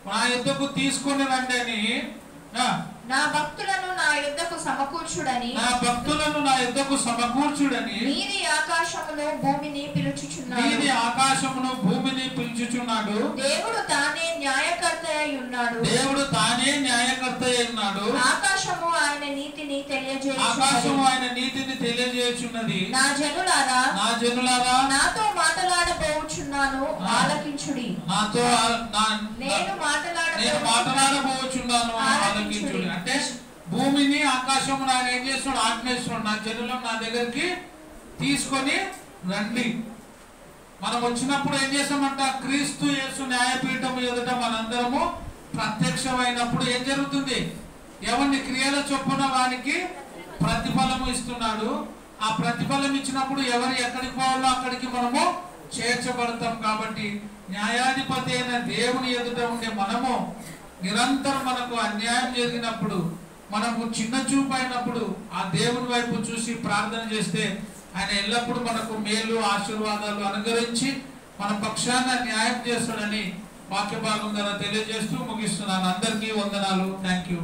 నా యుద్ధకు తీసుకొని రండి అని నా భక్తులను నా యుద్ధకు సమకూర్చుడని మీది ఆకాశమును భూమిని పిలుచుచున్నాడు. దేవుడు తానే న్యాయకర్త అయి ఉన్నాడు. ఆకాశము ఆయన నీతిని తెలియజేయుచున్నది. నా జనులారా నాతో మాట్లాడబోచున్నాను, ఆలకించుడి. నేను మాట్లాడబోచున్నాను, ఆలకించుడి. అంటే భూమిని ఆకాశము ఆయన ఏం చేస్తున్నాడు? ఆజ్ఞిస్తున్నాడు, నా జనులను నా దగ్గరికి తీసుకొని రండి. మనం వచ్చినప్పుడు ఏం చేస్తామంట? క్రీస్తు యేసు న్యాయపీఠం ఎదుట మనందరము ప్రత్యక్షమైనప్పుడు ఏం జరుగుతుంది? ఎవరిని క్రియల చొప్పున వానికి ప్రతిఫలము ఇస్తున్నాడు. ఆ ప్రతిఫలం ఇచ్చినప్పుడు ఎవరు ఎక్కడికి పోవాలో అక్కడికి మనము చేర్చబడతాం. కాబట్టి న్యాయాధిపతి అయిన దేవుని ఎదుట ఉండే మనము నిరంతరం మనకు అన్యాయం జరిగినప్పుడు, మనకు చిన్న చూపు అయినప్పుడు ఆ దేవుని వైపు చూసి ప్రార్థన చేస్తే ఆయన ఎల్లప్పుడూ మనకు మేలు ఆశీర్వాదాలు అనుగ్రహించి మన పక్షాన న్యాయం చేస్తాడని వాక్య భాగం ద్వారా తెలియజేస్తూ ముగిస్తున్నాను. అందరికీ వందనాలు. Thank you.